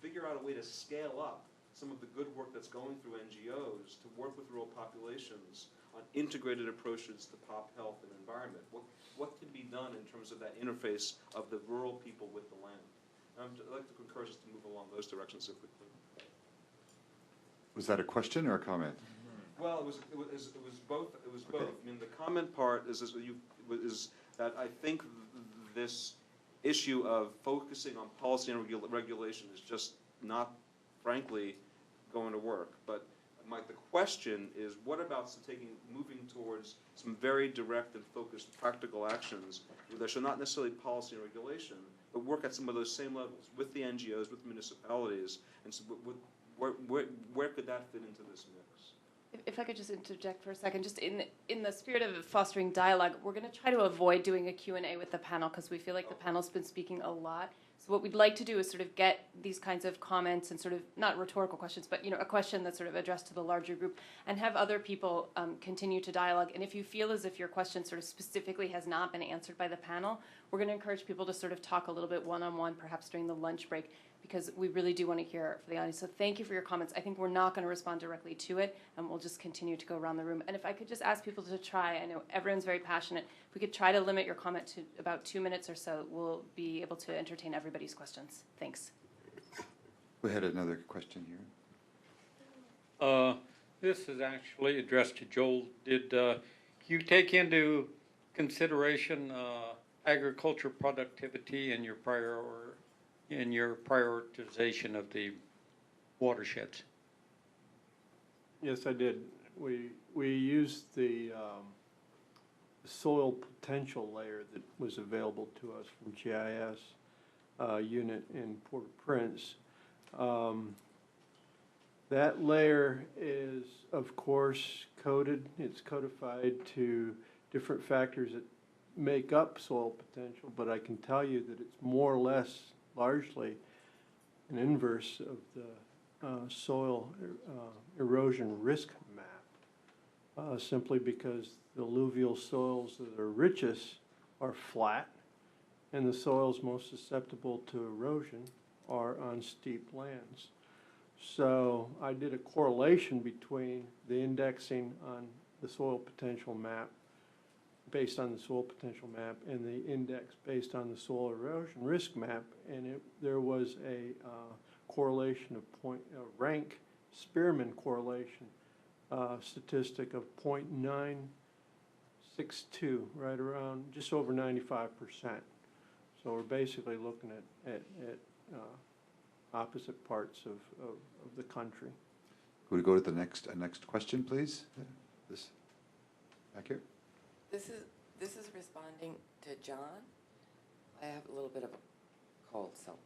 figure out a way to scale up some of the good work that's going through NGOs to work with rural populations on integrated approaches to pop health and environment. What can be done in terms of that interface of the rural people with the land? I'd like to encourage us to move along those directions if we could. Was that a question or a comment? Well, it was both. It was both. I mean, the comment part is that I think this issue of focusing on policy and regulation is just not, frankly, going to work. But the question is, what about moving towards some very direct and focused practical actions that should not necessarily policy and regulation, but work at some of those same levels with the NGOs, with municipalities, and so where could that fit into this mix? If I could just interject for a second, just in the spirit of fostering dialogue, we're going to try to avoid doing a Q&A with the panel because we feel like the panel's been speaking a lot. So what we'd like to do is sort of get these kinds of comments and sort of, not rhetorical questions, but a question that's sort of addressed to the larger group and have other people continue to dialogue. And if you feel as if your question sort of specifically has not been answered by the panel, we're going to encourage people to sort of talk a little bit one-on-one, perhaps during the lunch break, because we really do want to hear from the audience. So thank you for your comments. I think we're not going to respond directly to it, and we'll just continue to go around the room. And if I could just ask people to try, I know everyone's very passionate, if we could try to limit your comment to about 2 minutes or so, we'll be able to entertain everybody's questions. Thanks. We had another question here. This is actually addressed to Joel. Did you take into consideration agriculture productivity in your prioritization of the watersheds? Yes, I did. We used the soil potential layer that was available to us from GIS unit in Port-au-Prince. That layer is, of course, coded. It's codified to different factors that make up soil potential, but I can tell you that it's more or less largely an inverse of the soil erosion risk map, simply because the alluvial soils that are richest are flat, and the soils most susceptible to erosion are on steep lands. So I did a correlation between the indexing on the soil potential map based on the soil potential map and the index based on the soil erosion risk map, and there was a correlation of rank Spearman correlation statistic of 0.962, right around just over 95%. So we're basically looking at opposite parts of the country. Could we go to the next question, please? This back here. This is responding to John. I have a little bit of a cold, so.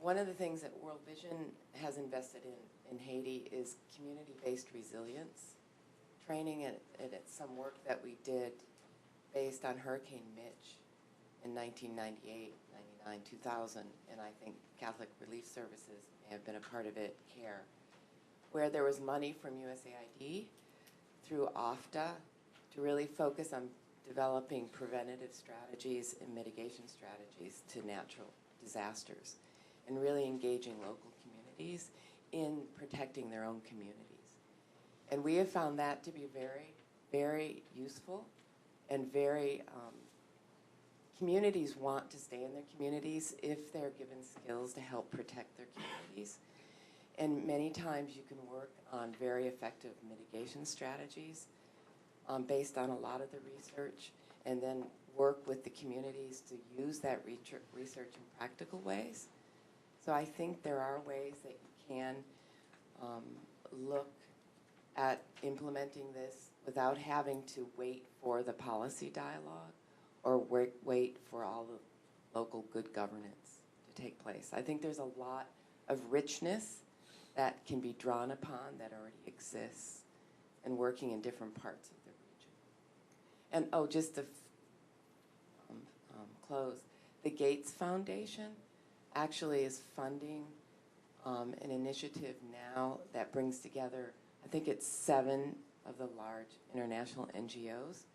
One of the things that World Vision has invested in Haiti is community-based resilience training, and it's some work that we did based on Hurricane Mitch in 1998, 99, 2000, and I think Catholic Relief Services may have been a part of it, CARE, where there was money from USAID through OFTA to really focus on developing preventative strategies and mitigation strategies to natural disasters, and really engaging local communities in protecting their own communities. And we have found that to be very, very useful and very, communities want to stay in their communities if they're given skills to help protect their communities. And many times you can work on very effective mitigation strategies based on a lot of the research, and then work with the communities to use that research in practical ways. So I think there are ways that you can look at implementing this without having to wait for the policy dialogue or wait for all the local good governance to take place. I think there's a lot of richness that can be drawn upon that already exists and working in different parts of the region. And just to close, the Gates Foundation actually is funding an initiative now that brings together, I think it's 7 of the large international NGOs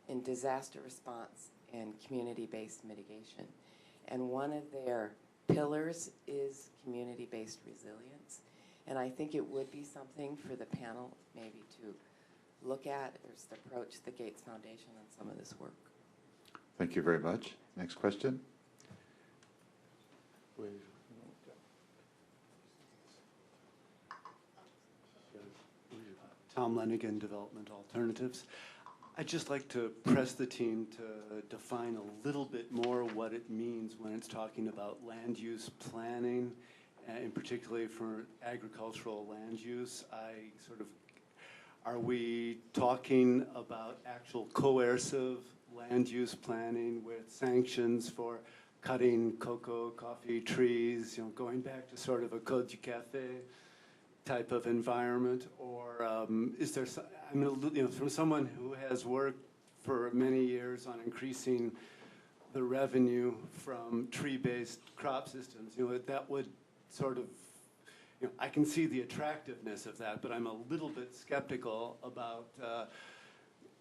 in disaster response and community-based mitigation. And one of their pillars is community-based resilience. And I think it would be something for the panel maybe to look at or just approach the Gates Foundation on some of this work. Thank you very much. Next question. Tom Lenigan, Development Alternatives. I'd just like to press the team to define a little bit more what it means when it's talking about land use planning, and particularly for agricultural land use. Are we talking about actual coercive land use planning with sanctions for cutting cocoa, coffee trees, going back to sort of a Code du Café type of environment? Or is there, from someone who has worked for many years on increasing the revenue from tree-based crop systems, that would sort of, I can see the attractiveness of that, but I'm a little bit skeptical about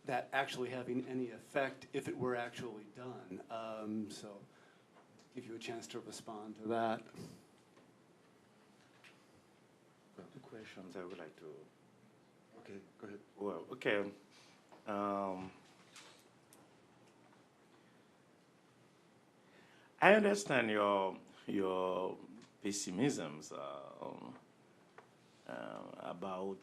that actually having any effect if it were actually done. So give you a chance to respond to that. The questions I would like to. Okay, go ahead. Well, okay. I understand your pessimisms about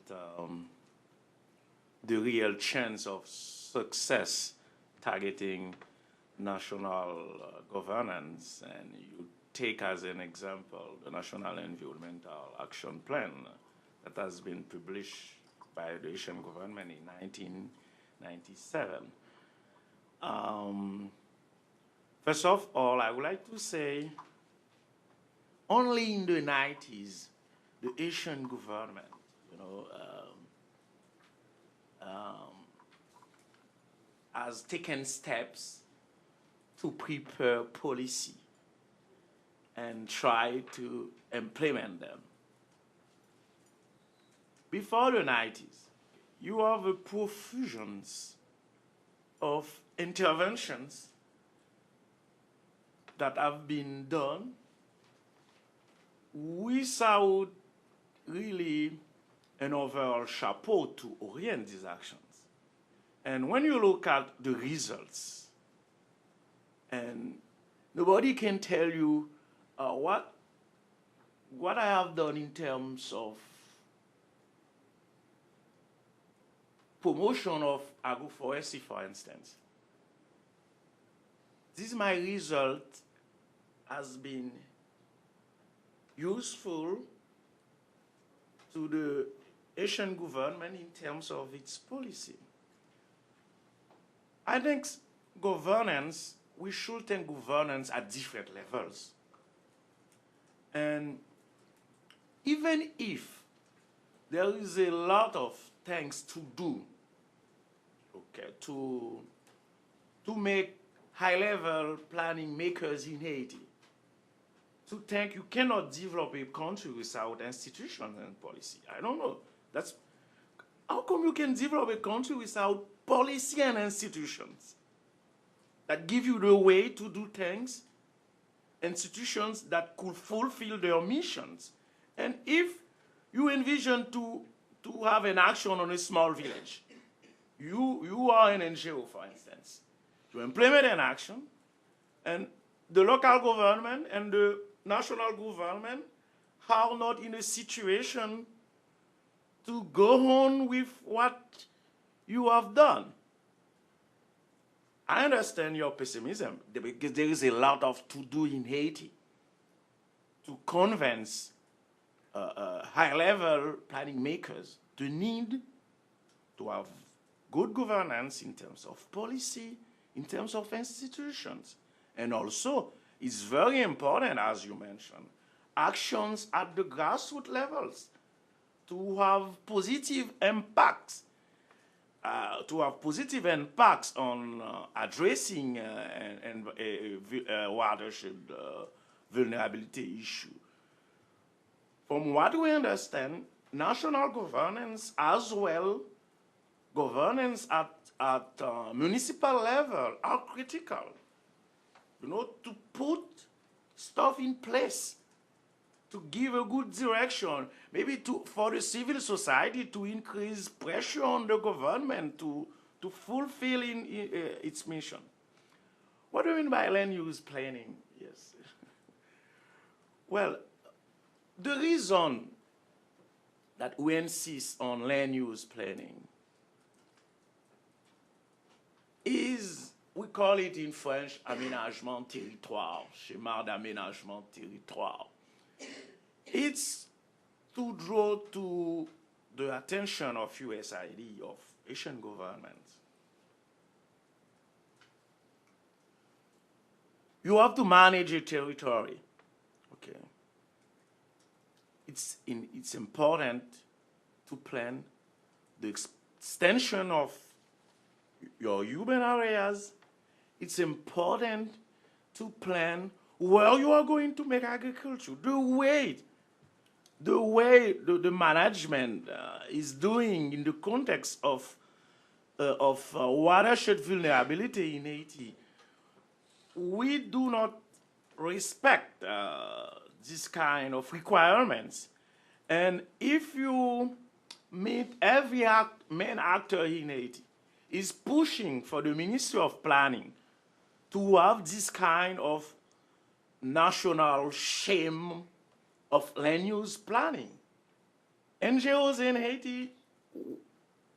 the real chance of success targeting national governance, and you take as an example the National Environmental Action Plan that has been published by the Haitian government in 1997. First of all, I would like to say only in the 90s, the Haitian government, has taken steps to prepare policy and try to implement them. Before the 90s, you have a profusions of interventions that have been done without really an overall chapeau to orient these actions. And when you look at the results, and nobody can tell you what what I have done in terms of promotion of agroforestry, for instance. This my result has been useful to the Haitian government in terms of its policy. I think governance, we should think governance at different levels. And even if there is a lot of things to do, okay, to make high-level planning makers in Haiti, to think you cannot develop a country without institutions and policy. I don't know. That's how come you can develop a country without policy and institutions that give you the way to do things, institutions that could fulfill their missions. And if you envision to have an action on a small village, you are an NGO, for instance. You implement an action, and the local government and the national government are not in a situation to go on with what you have done. I understand your pessimism because there is a lot of to do in Haiti to convince high-level planning makers the need to have good governance in terms of policy, in terms of institutions. And also, it's very important, as you mentioned, actions at the grassroots levels to have positive impacts, on addressing watershed vulnerability issue. From what we understand, national governance as well, governance at municipal level are critical. To put stuff in place, to give a good direction, maybe for the civil society to increase pressure on the government to fulfill its mission. What do you mean by land use planning? Yes. Well, the reason that we insist on land use planning is, we call it in French, aménagement territoire, schéma d'aménagement territoire. It's to draw to the attention of USAID, of Asian governments. You have to manage a territory, okay? It's important to plan the extension of your urban areas. It's important to plan where you are going to make agriculture, the way the management is doing in the context of watershed vulnerability in Haiti. We do not respect this kind of requirements. And if you meet every main actor in Haiti is pushing for the Ministry of Planning to have this kind of national scheme of land use planning. NGOs in Haiti,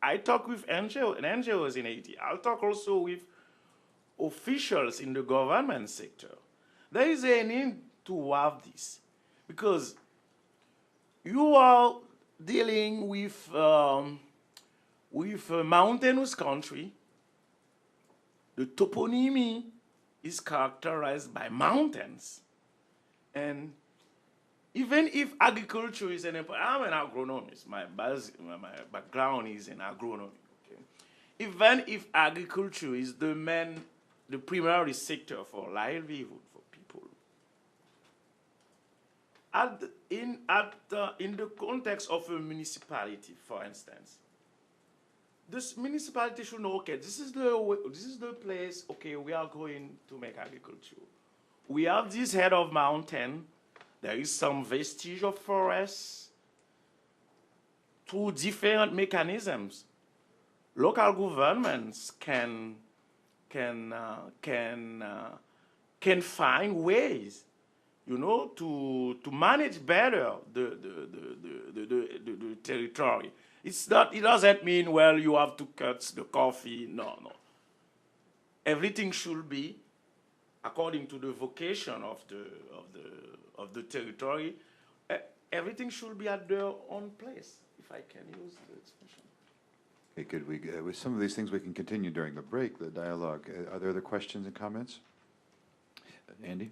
I talk with NGOs in Haiti. I'll talk also with officials in the government sector. There is a need to have this because you are dealing with a mountainous country. The toponymy is characterized by mountains. And even if agriculture is I'm an agronomist. My background is in agronomy. Okay? Even if agriculture is the primary sector for livelihood for people, in the context of a municipality, for instance, this municipality should know, okay, this is the place, okay, we are going to make agriculture. We have this head of mountain. There is some vestige of forests. Through different mechanisms, local governments can find ways you know, to manage better the territory. It's not, it doesn't mean, well, you have to cut the coffee. No, no. Everything should be according to the vocation of the territory. Everything should be at their own place, if I can use the expression. Okay, good. With some of these things we can continue during the break, the dialogue. Are there other questions and comments? Andy?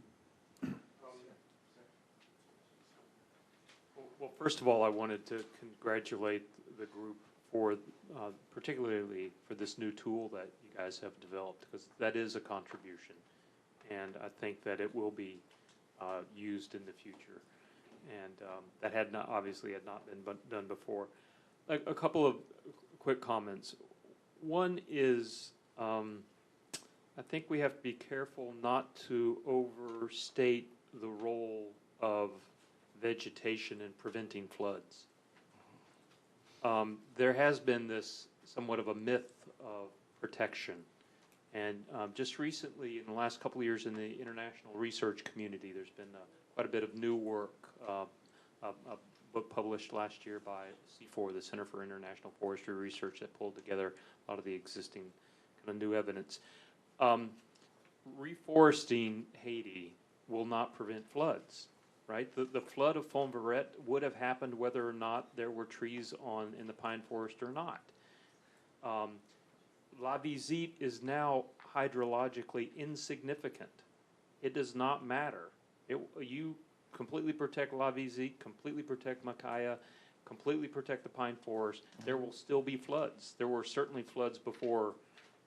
Well, first of all, I wanted to congratulate the group for, particularly for this new tool that you guys have developed, because that is a contribution, and I think that it will be used in the future, and that had not obviously had not been done before. A couple of quick comments. One is, I think we have to be careful not to overstate the role of vegetation in preventing floods. There has been this somewhat of a myth of protection. And just recently, in the last couple of years in the international research community, there's been quite a bit of new work, a book published last year by C4, the Center for International Forestry Research, that pulled together a lot of the existing kind of new evidence. Reforesting Haiti will not prevent floods. Right, the flood of Fonverette would have happened whether or not there were trees in the pine forest or not. La Visite is now hydrologically insignificant. It does not matter. You completely protect La Visite, completely protect Macaya, completely protect the pine forest. There will still be floods. There were certainly floods before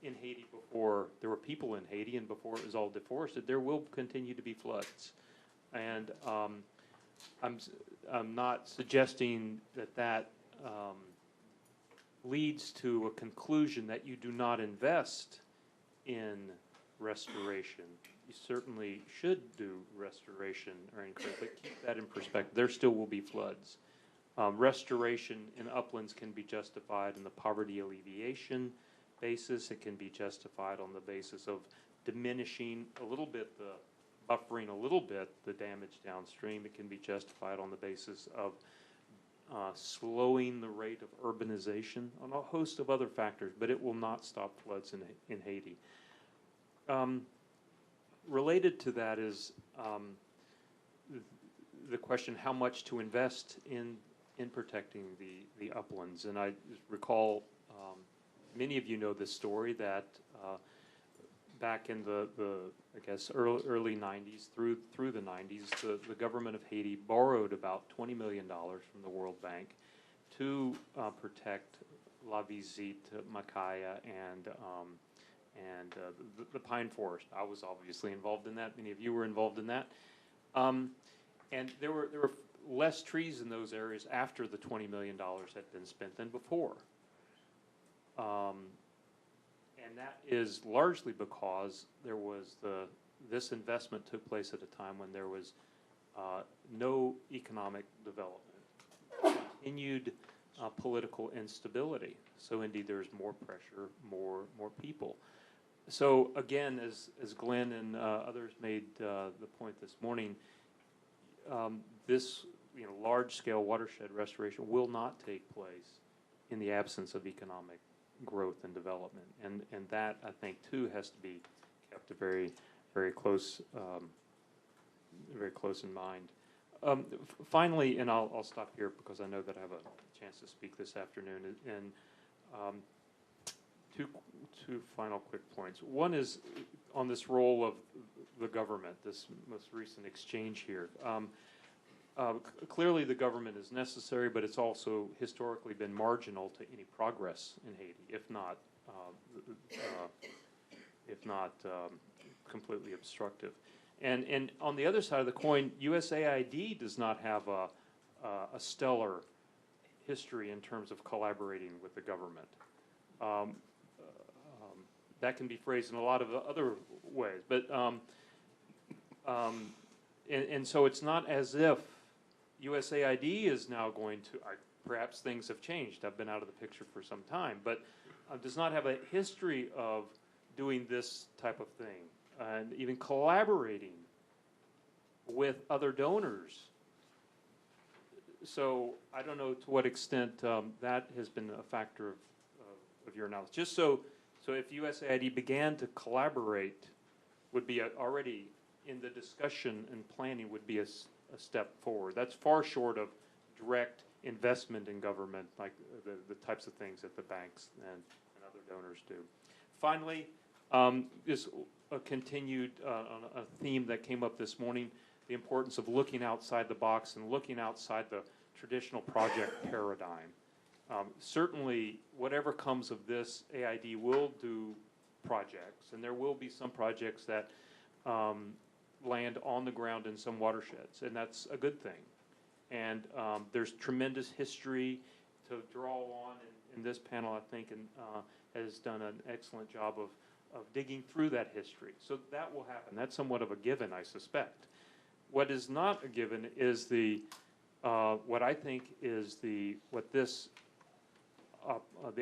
in Haiti, before there were people in Haiti, and before it was all deforested. There will continue to be floods. And I'm not suggesting that leads to a conclusion that you do not invest in restoration. You certainly should do restoration or encourage, but keep that in perspective. There still will be floods. Restoration in uplands can be justified on the poverty alleviation basis. It can be justified on the basis of diminishing a little bit buffering a little bit the damage downstream. It can be justified on the basis of slowing the rate of urbanization, on a host of other factors, but it will not stop floods in Haiti. Related to that is the question how much to invest in protecting the uplands. And I recall, many of you know this story, that back in the I guess early 90s through the 90s, the government of Haiti borrowed about $20 million from the World Bank to protect La Visite, Macaya, and the pine forest. I was obviously involved in that. Many of you were involved in that. And there were less trees in those areas after the $20 million had been spent than before. And that is largely because there was this investment took place at a time when there was no economic development, continued political instability. So indeed, there's more pressure, more people. So again, as Glenn and others made the point this morning, this large-scale watershed restoration will not take place in the absence of economic growth and development, and that I think too has to be kept very, very close in mind. Finally, and I'll stop here because I know that I have a chance to speak this afternoon. And two final quick points. One is on this role of the government. This most recent exchange here. Clearly, the government is necessary, but it's also historically been marginal to any progress in Haiti, if not completely obstructive. And on the other side of the coin, USAID does not have a stellar history in terms of collaborating with the government. That can be phrased in a lot of other ways, but and so it's not as if USAID is now going to, perhaps things have changed. I've been out of the picture for some time, but does not have a history of doing this type of thing and even collaborating with other donors. So I don't know to what extent that has been a factor of your analysis. Just so if USAID began to collaborate, would be already in the discussion and planning would be a step forward. That's far short of direct investment in government, like the types of things that the banks and other donors do. Finally, just a continued on a theme that came up this morning, the importance of looking outside the box and looking outside the traditional project paradigm. Certainly, whatever comes of this, AID will do projects, and there will be some projects that land on the ground in some watersheds, and that's a good thing. And there's tremendous history to draw on, and this panel, I think, has done an excellent job of digging through that history. So that will happen. That's somewhat of a given, I suspect. What is not a given is what I think is the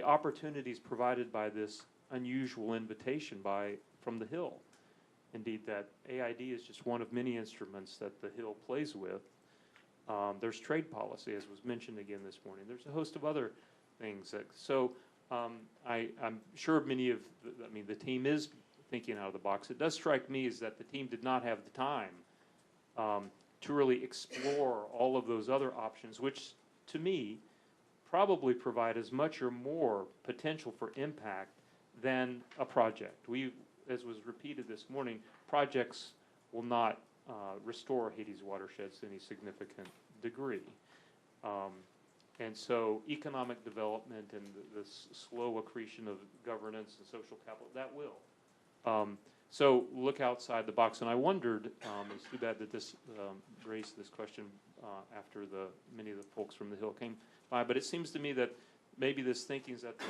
opportunities provided by this unusual invitation from the Hill. Indeed, that AID is just one of many instruments that the Hill plays with. There's trade policy, as was mentioned again this morning. There's a host of other things. I'm sure many of, the team is thinking out of the box. It does strike me is that the team did not have the time to really explore all of those other options, which to me probably provide as much or more potential for impact than a project. As was repeated this morning, projects will not restore Haiti's watersheds to any significant degree. And so economic development and the slow accretion of governance and social capital, that will. So look outside the box. And I wondered, it's too bad that this raised this question after many of the folks from the Hill came by, but it seems to me that maybe this thinking is at the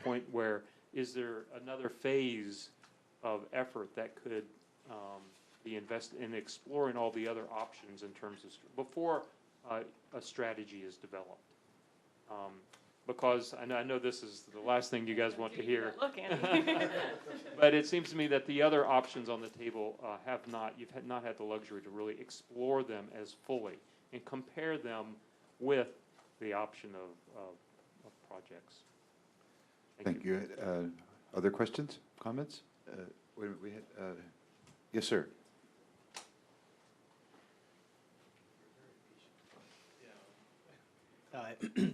point where is there another phase of effort that could be invested in exploring all the other options in terms of before a strategy is developed. Because I know this is the last thing you guys want to hear. But it seems to me that the other options on the table you've not had the luxury to really explore them as fully and compare them with the option of projects. Thank you. Other questions, comments? Wait a minute, we had, yes, sir.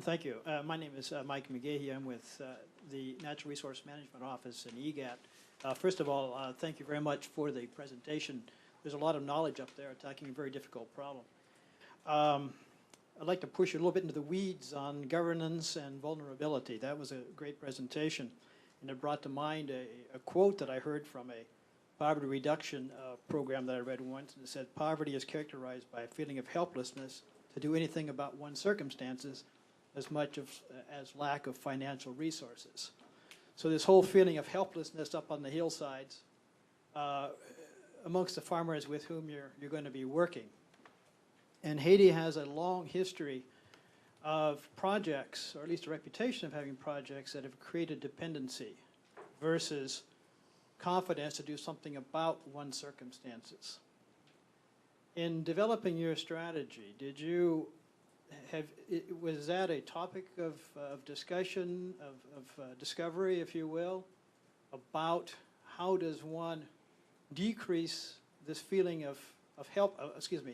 Thank you. My name is Mike McGahey. I'm with the Natural Resource Management Office in EGAT. First of all, thank you very much for the presentation. There's a lot of knowledge up there attacking a very difficult problem. I'd like to push you a little bit into the weeds on governance and vulnerability. That was a great presentation, and it brought to mind a quote that I heard from a poverty reduction program that I read once, and it said, "Poverty is characterized by a feeling of helplessness to do anything about one's circumstances as much as lack of financial resources." So this whole feeling of helplessness up on the hillsides amongst the farmers with whom you're going to be working. And Haiti has a long history of projects, or at least a reputation of having projects that have created dependency versus confidence to do something about one's circumstances. In developing your strategy, was that a topic of discussion, of discovery, if you will, about how does one decrease this feeling of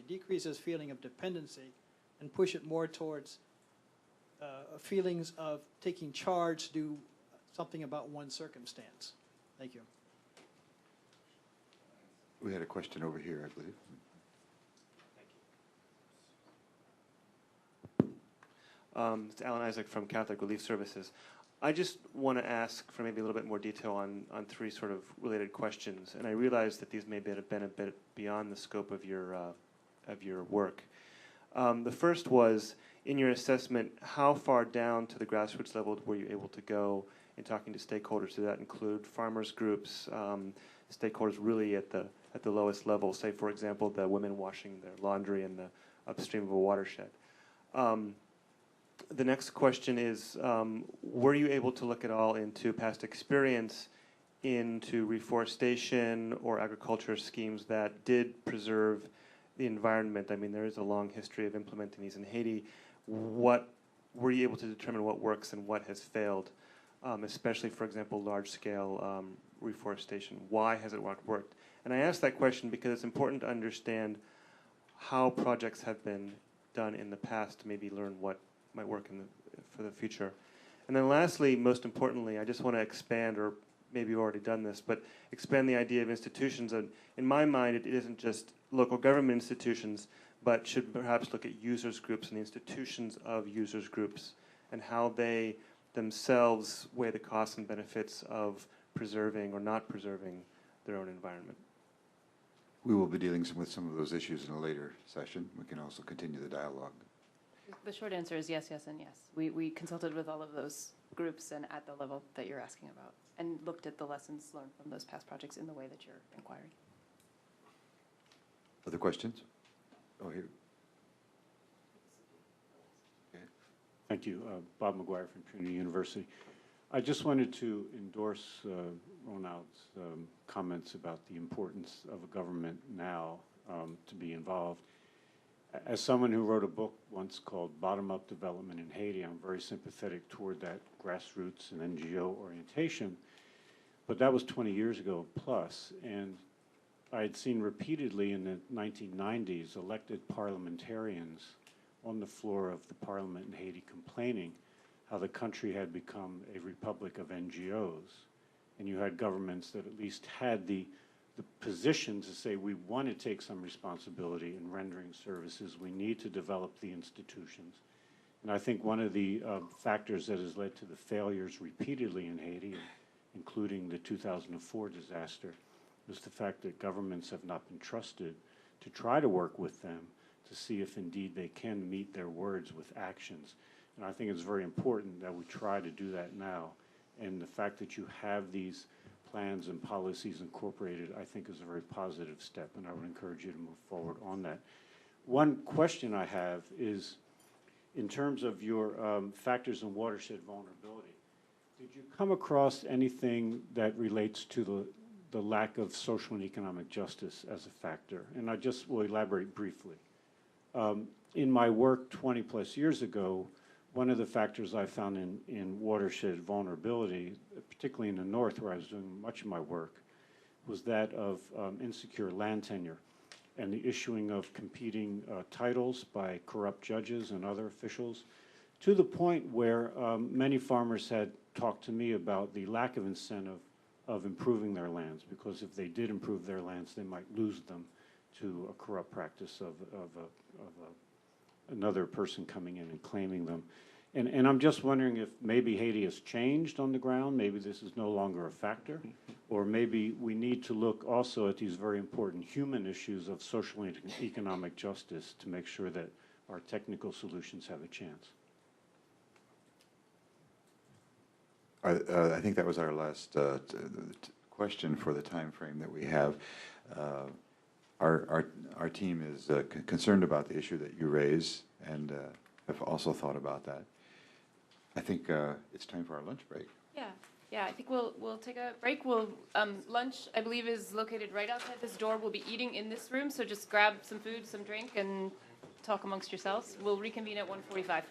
decrease this feeling of dependency and push it more towards feelings of taking charge to do something about one's circumstance? Thank you. We had a question over here, I believe. It's Alan Isaac from Catholic Relief Services. I just want to ask for maybe a little bit more detail on three sort of related questions, and I realize that these may have been a bit beyond the scope of your work. The first was, in your assessment, how far down to the grassroots level were you able to go in talking to stakeholders? Did that include farmers groups, stakeholders really at the lowest level, say, for example, the women washing their laundry in the upstream of a watershed? The next question is, were you able to look at all into past experience into reforestation or agriculture schemes that did preserve the environment, I mean, there is a long history of implementing these in Haiti. What were you able to determine what works and what has failed, especially, for example, large-scale reforestation? Why has it worked? And I ask that question because it's important to understand how projects have been done in the past to maybe learn what might work for the future. And then lastly, most importantly, I just want to expand, or maybe you've already done this, but expand the idea of institutions. And in my mind, it isn't just local government institutions, but should perhaps look at users groups and the institutions of users groups and how they themselves weigh the costs and benefits of preserving or not preserving their own environment. We will be dealing with some of those issues in a later session. We can also continue the dialogue. The short answer is yes, yes, and yes. We consulted with all of those groups and at the level that you're asking about, and looked at the lessons learned from those past projects in the way that you're inquiring. Other questions? Oh, here. Okay. Thank you. Bob McGuire from Trinity University. I just wanted to endorse Ronald's comments about the importance of a government now to be involved. As someone who wrote a book once called Bottom-Up Development in Haiti, I'm very sympathetic toward that grassroots and NGO orientation. But that was 20 years ago plus, and I had seen repeatedly in the 1990s elected parliamentarians on the floor of the parliament in Haiti complaining how the country had become a republic of NGOs. And you had governments that at least had the position to say, we want to take some responsibility in rendering services. We need to develop the institutions. And I think one of the factors that has led to the failures repeatedly in Haiti, including the 2004 disaster, is the fact that governments have not been trusted to try to work with them to see if indeed they can meet their words with actions. And I think it's very important that we try to do that now. And the fact that you have these plans and policies incorporated, I think, is a very positive step, and I would encourage you to move forward on that. One question I have is, in terms of your factors in watershed vulnerability, did you come across anything that relates to the lack of social and economic justice as a factor? And I just will elaborate briefly. In my work 20 plus years ago, one of the factors I found in watershed vulnerability, particularly in the north where I was doing much of my work, was that of insecure land tenure and the issuing of competing titles by corrupt judges and other officials, to the point where many farmers had talked to me about the lack of incentive of improving their lands, because if they did improve their lands, they might lose them to a corrupt practice of another person coming in and claiming them. And I'm just wondering if maybe Haiti has changed on the ground, maybe this is no longer a factor, or maybe we need to look also at these very important human issues of social and economic justice to make sure that our technical solutions have a chance. I think that was our last question for the time frame that we have. Our team is concerned about the issue that you raise, and have also thought about that. I think it's time for our lunch break. Yeah, I think we'll take a break. Lunch, I believe, is located right outside this door. We'll be eating in this room, so just grab some food, some drink, and talk amongst yourselves. We'll reconvene at 1:45.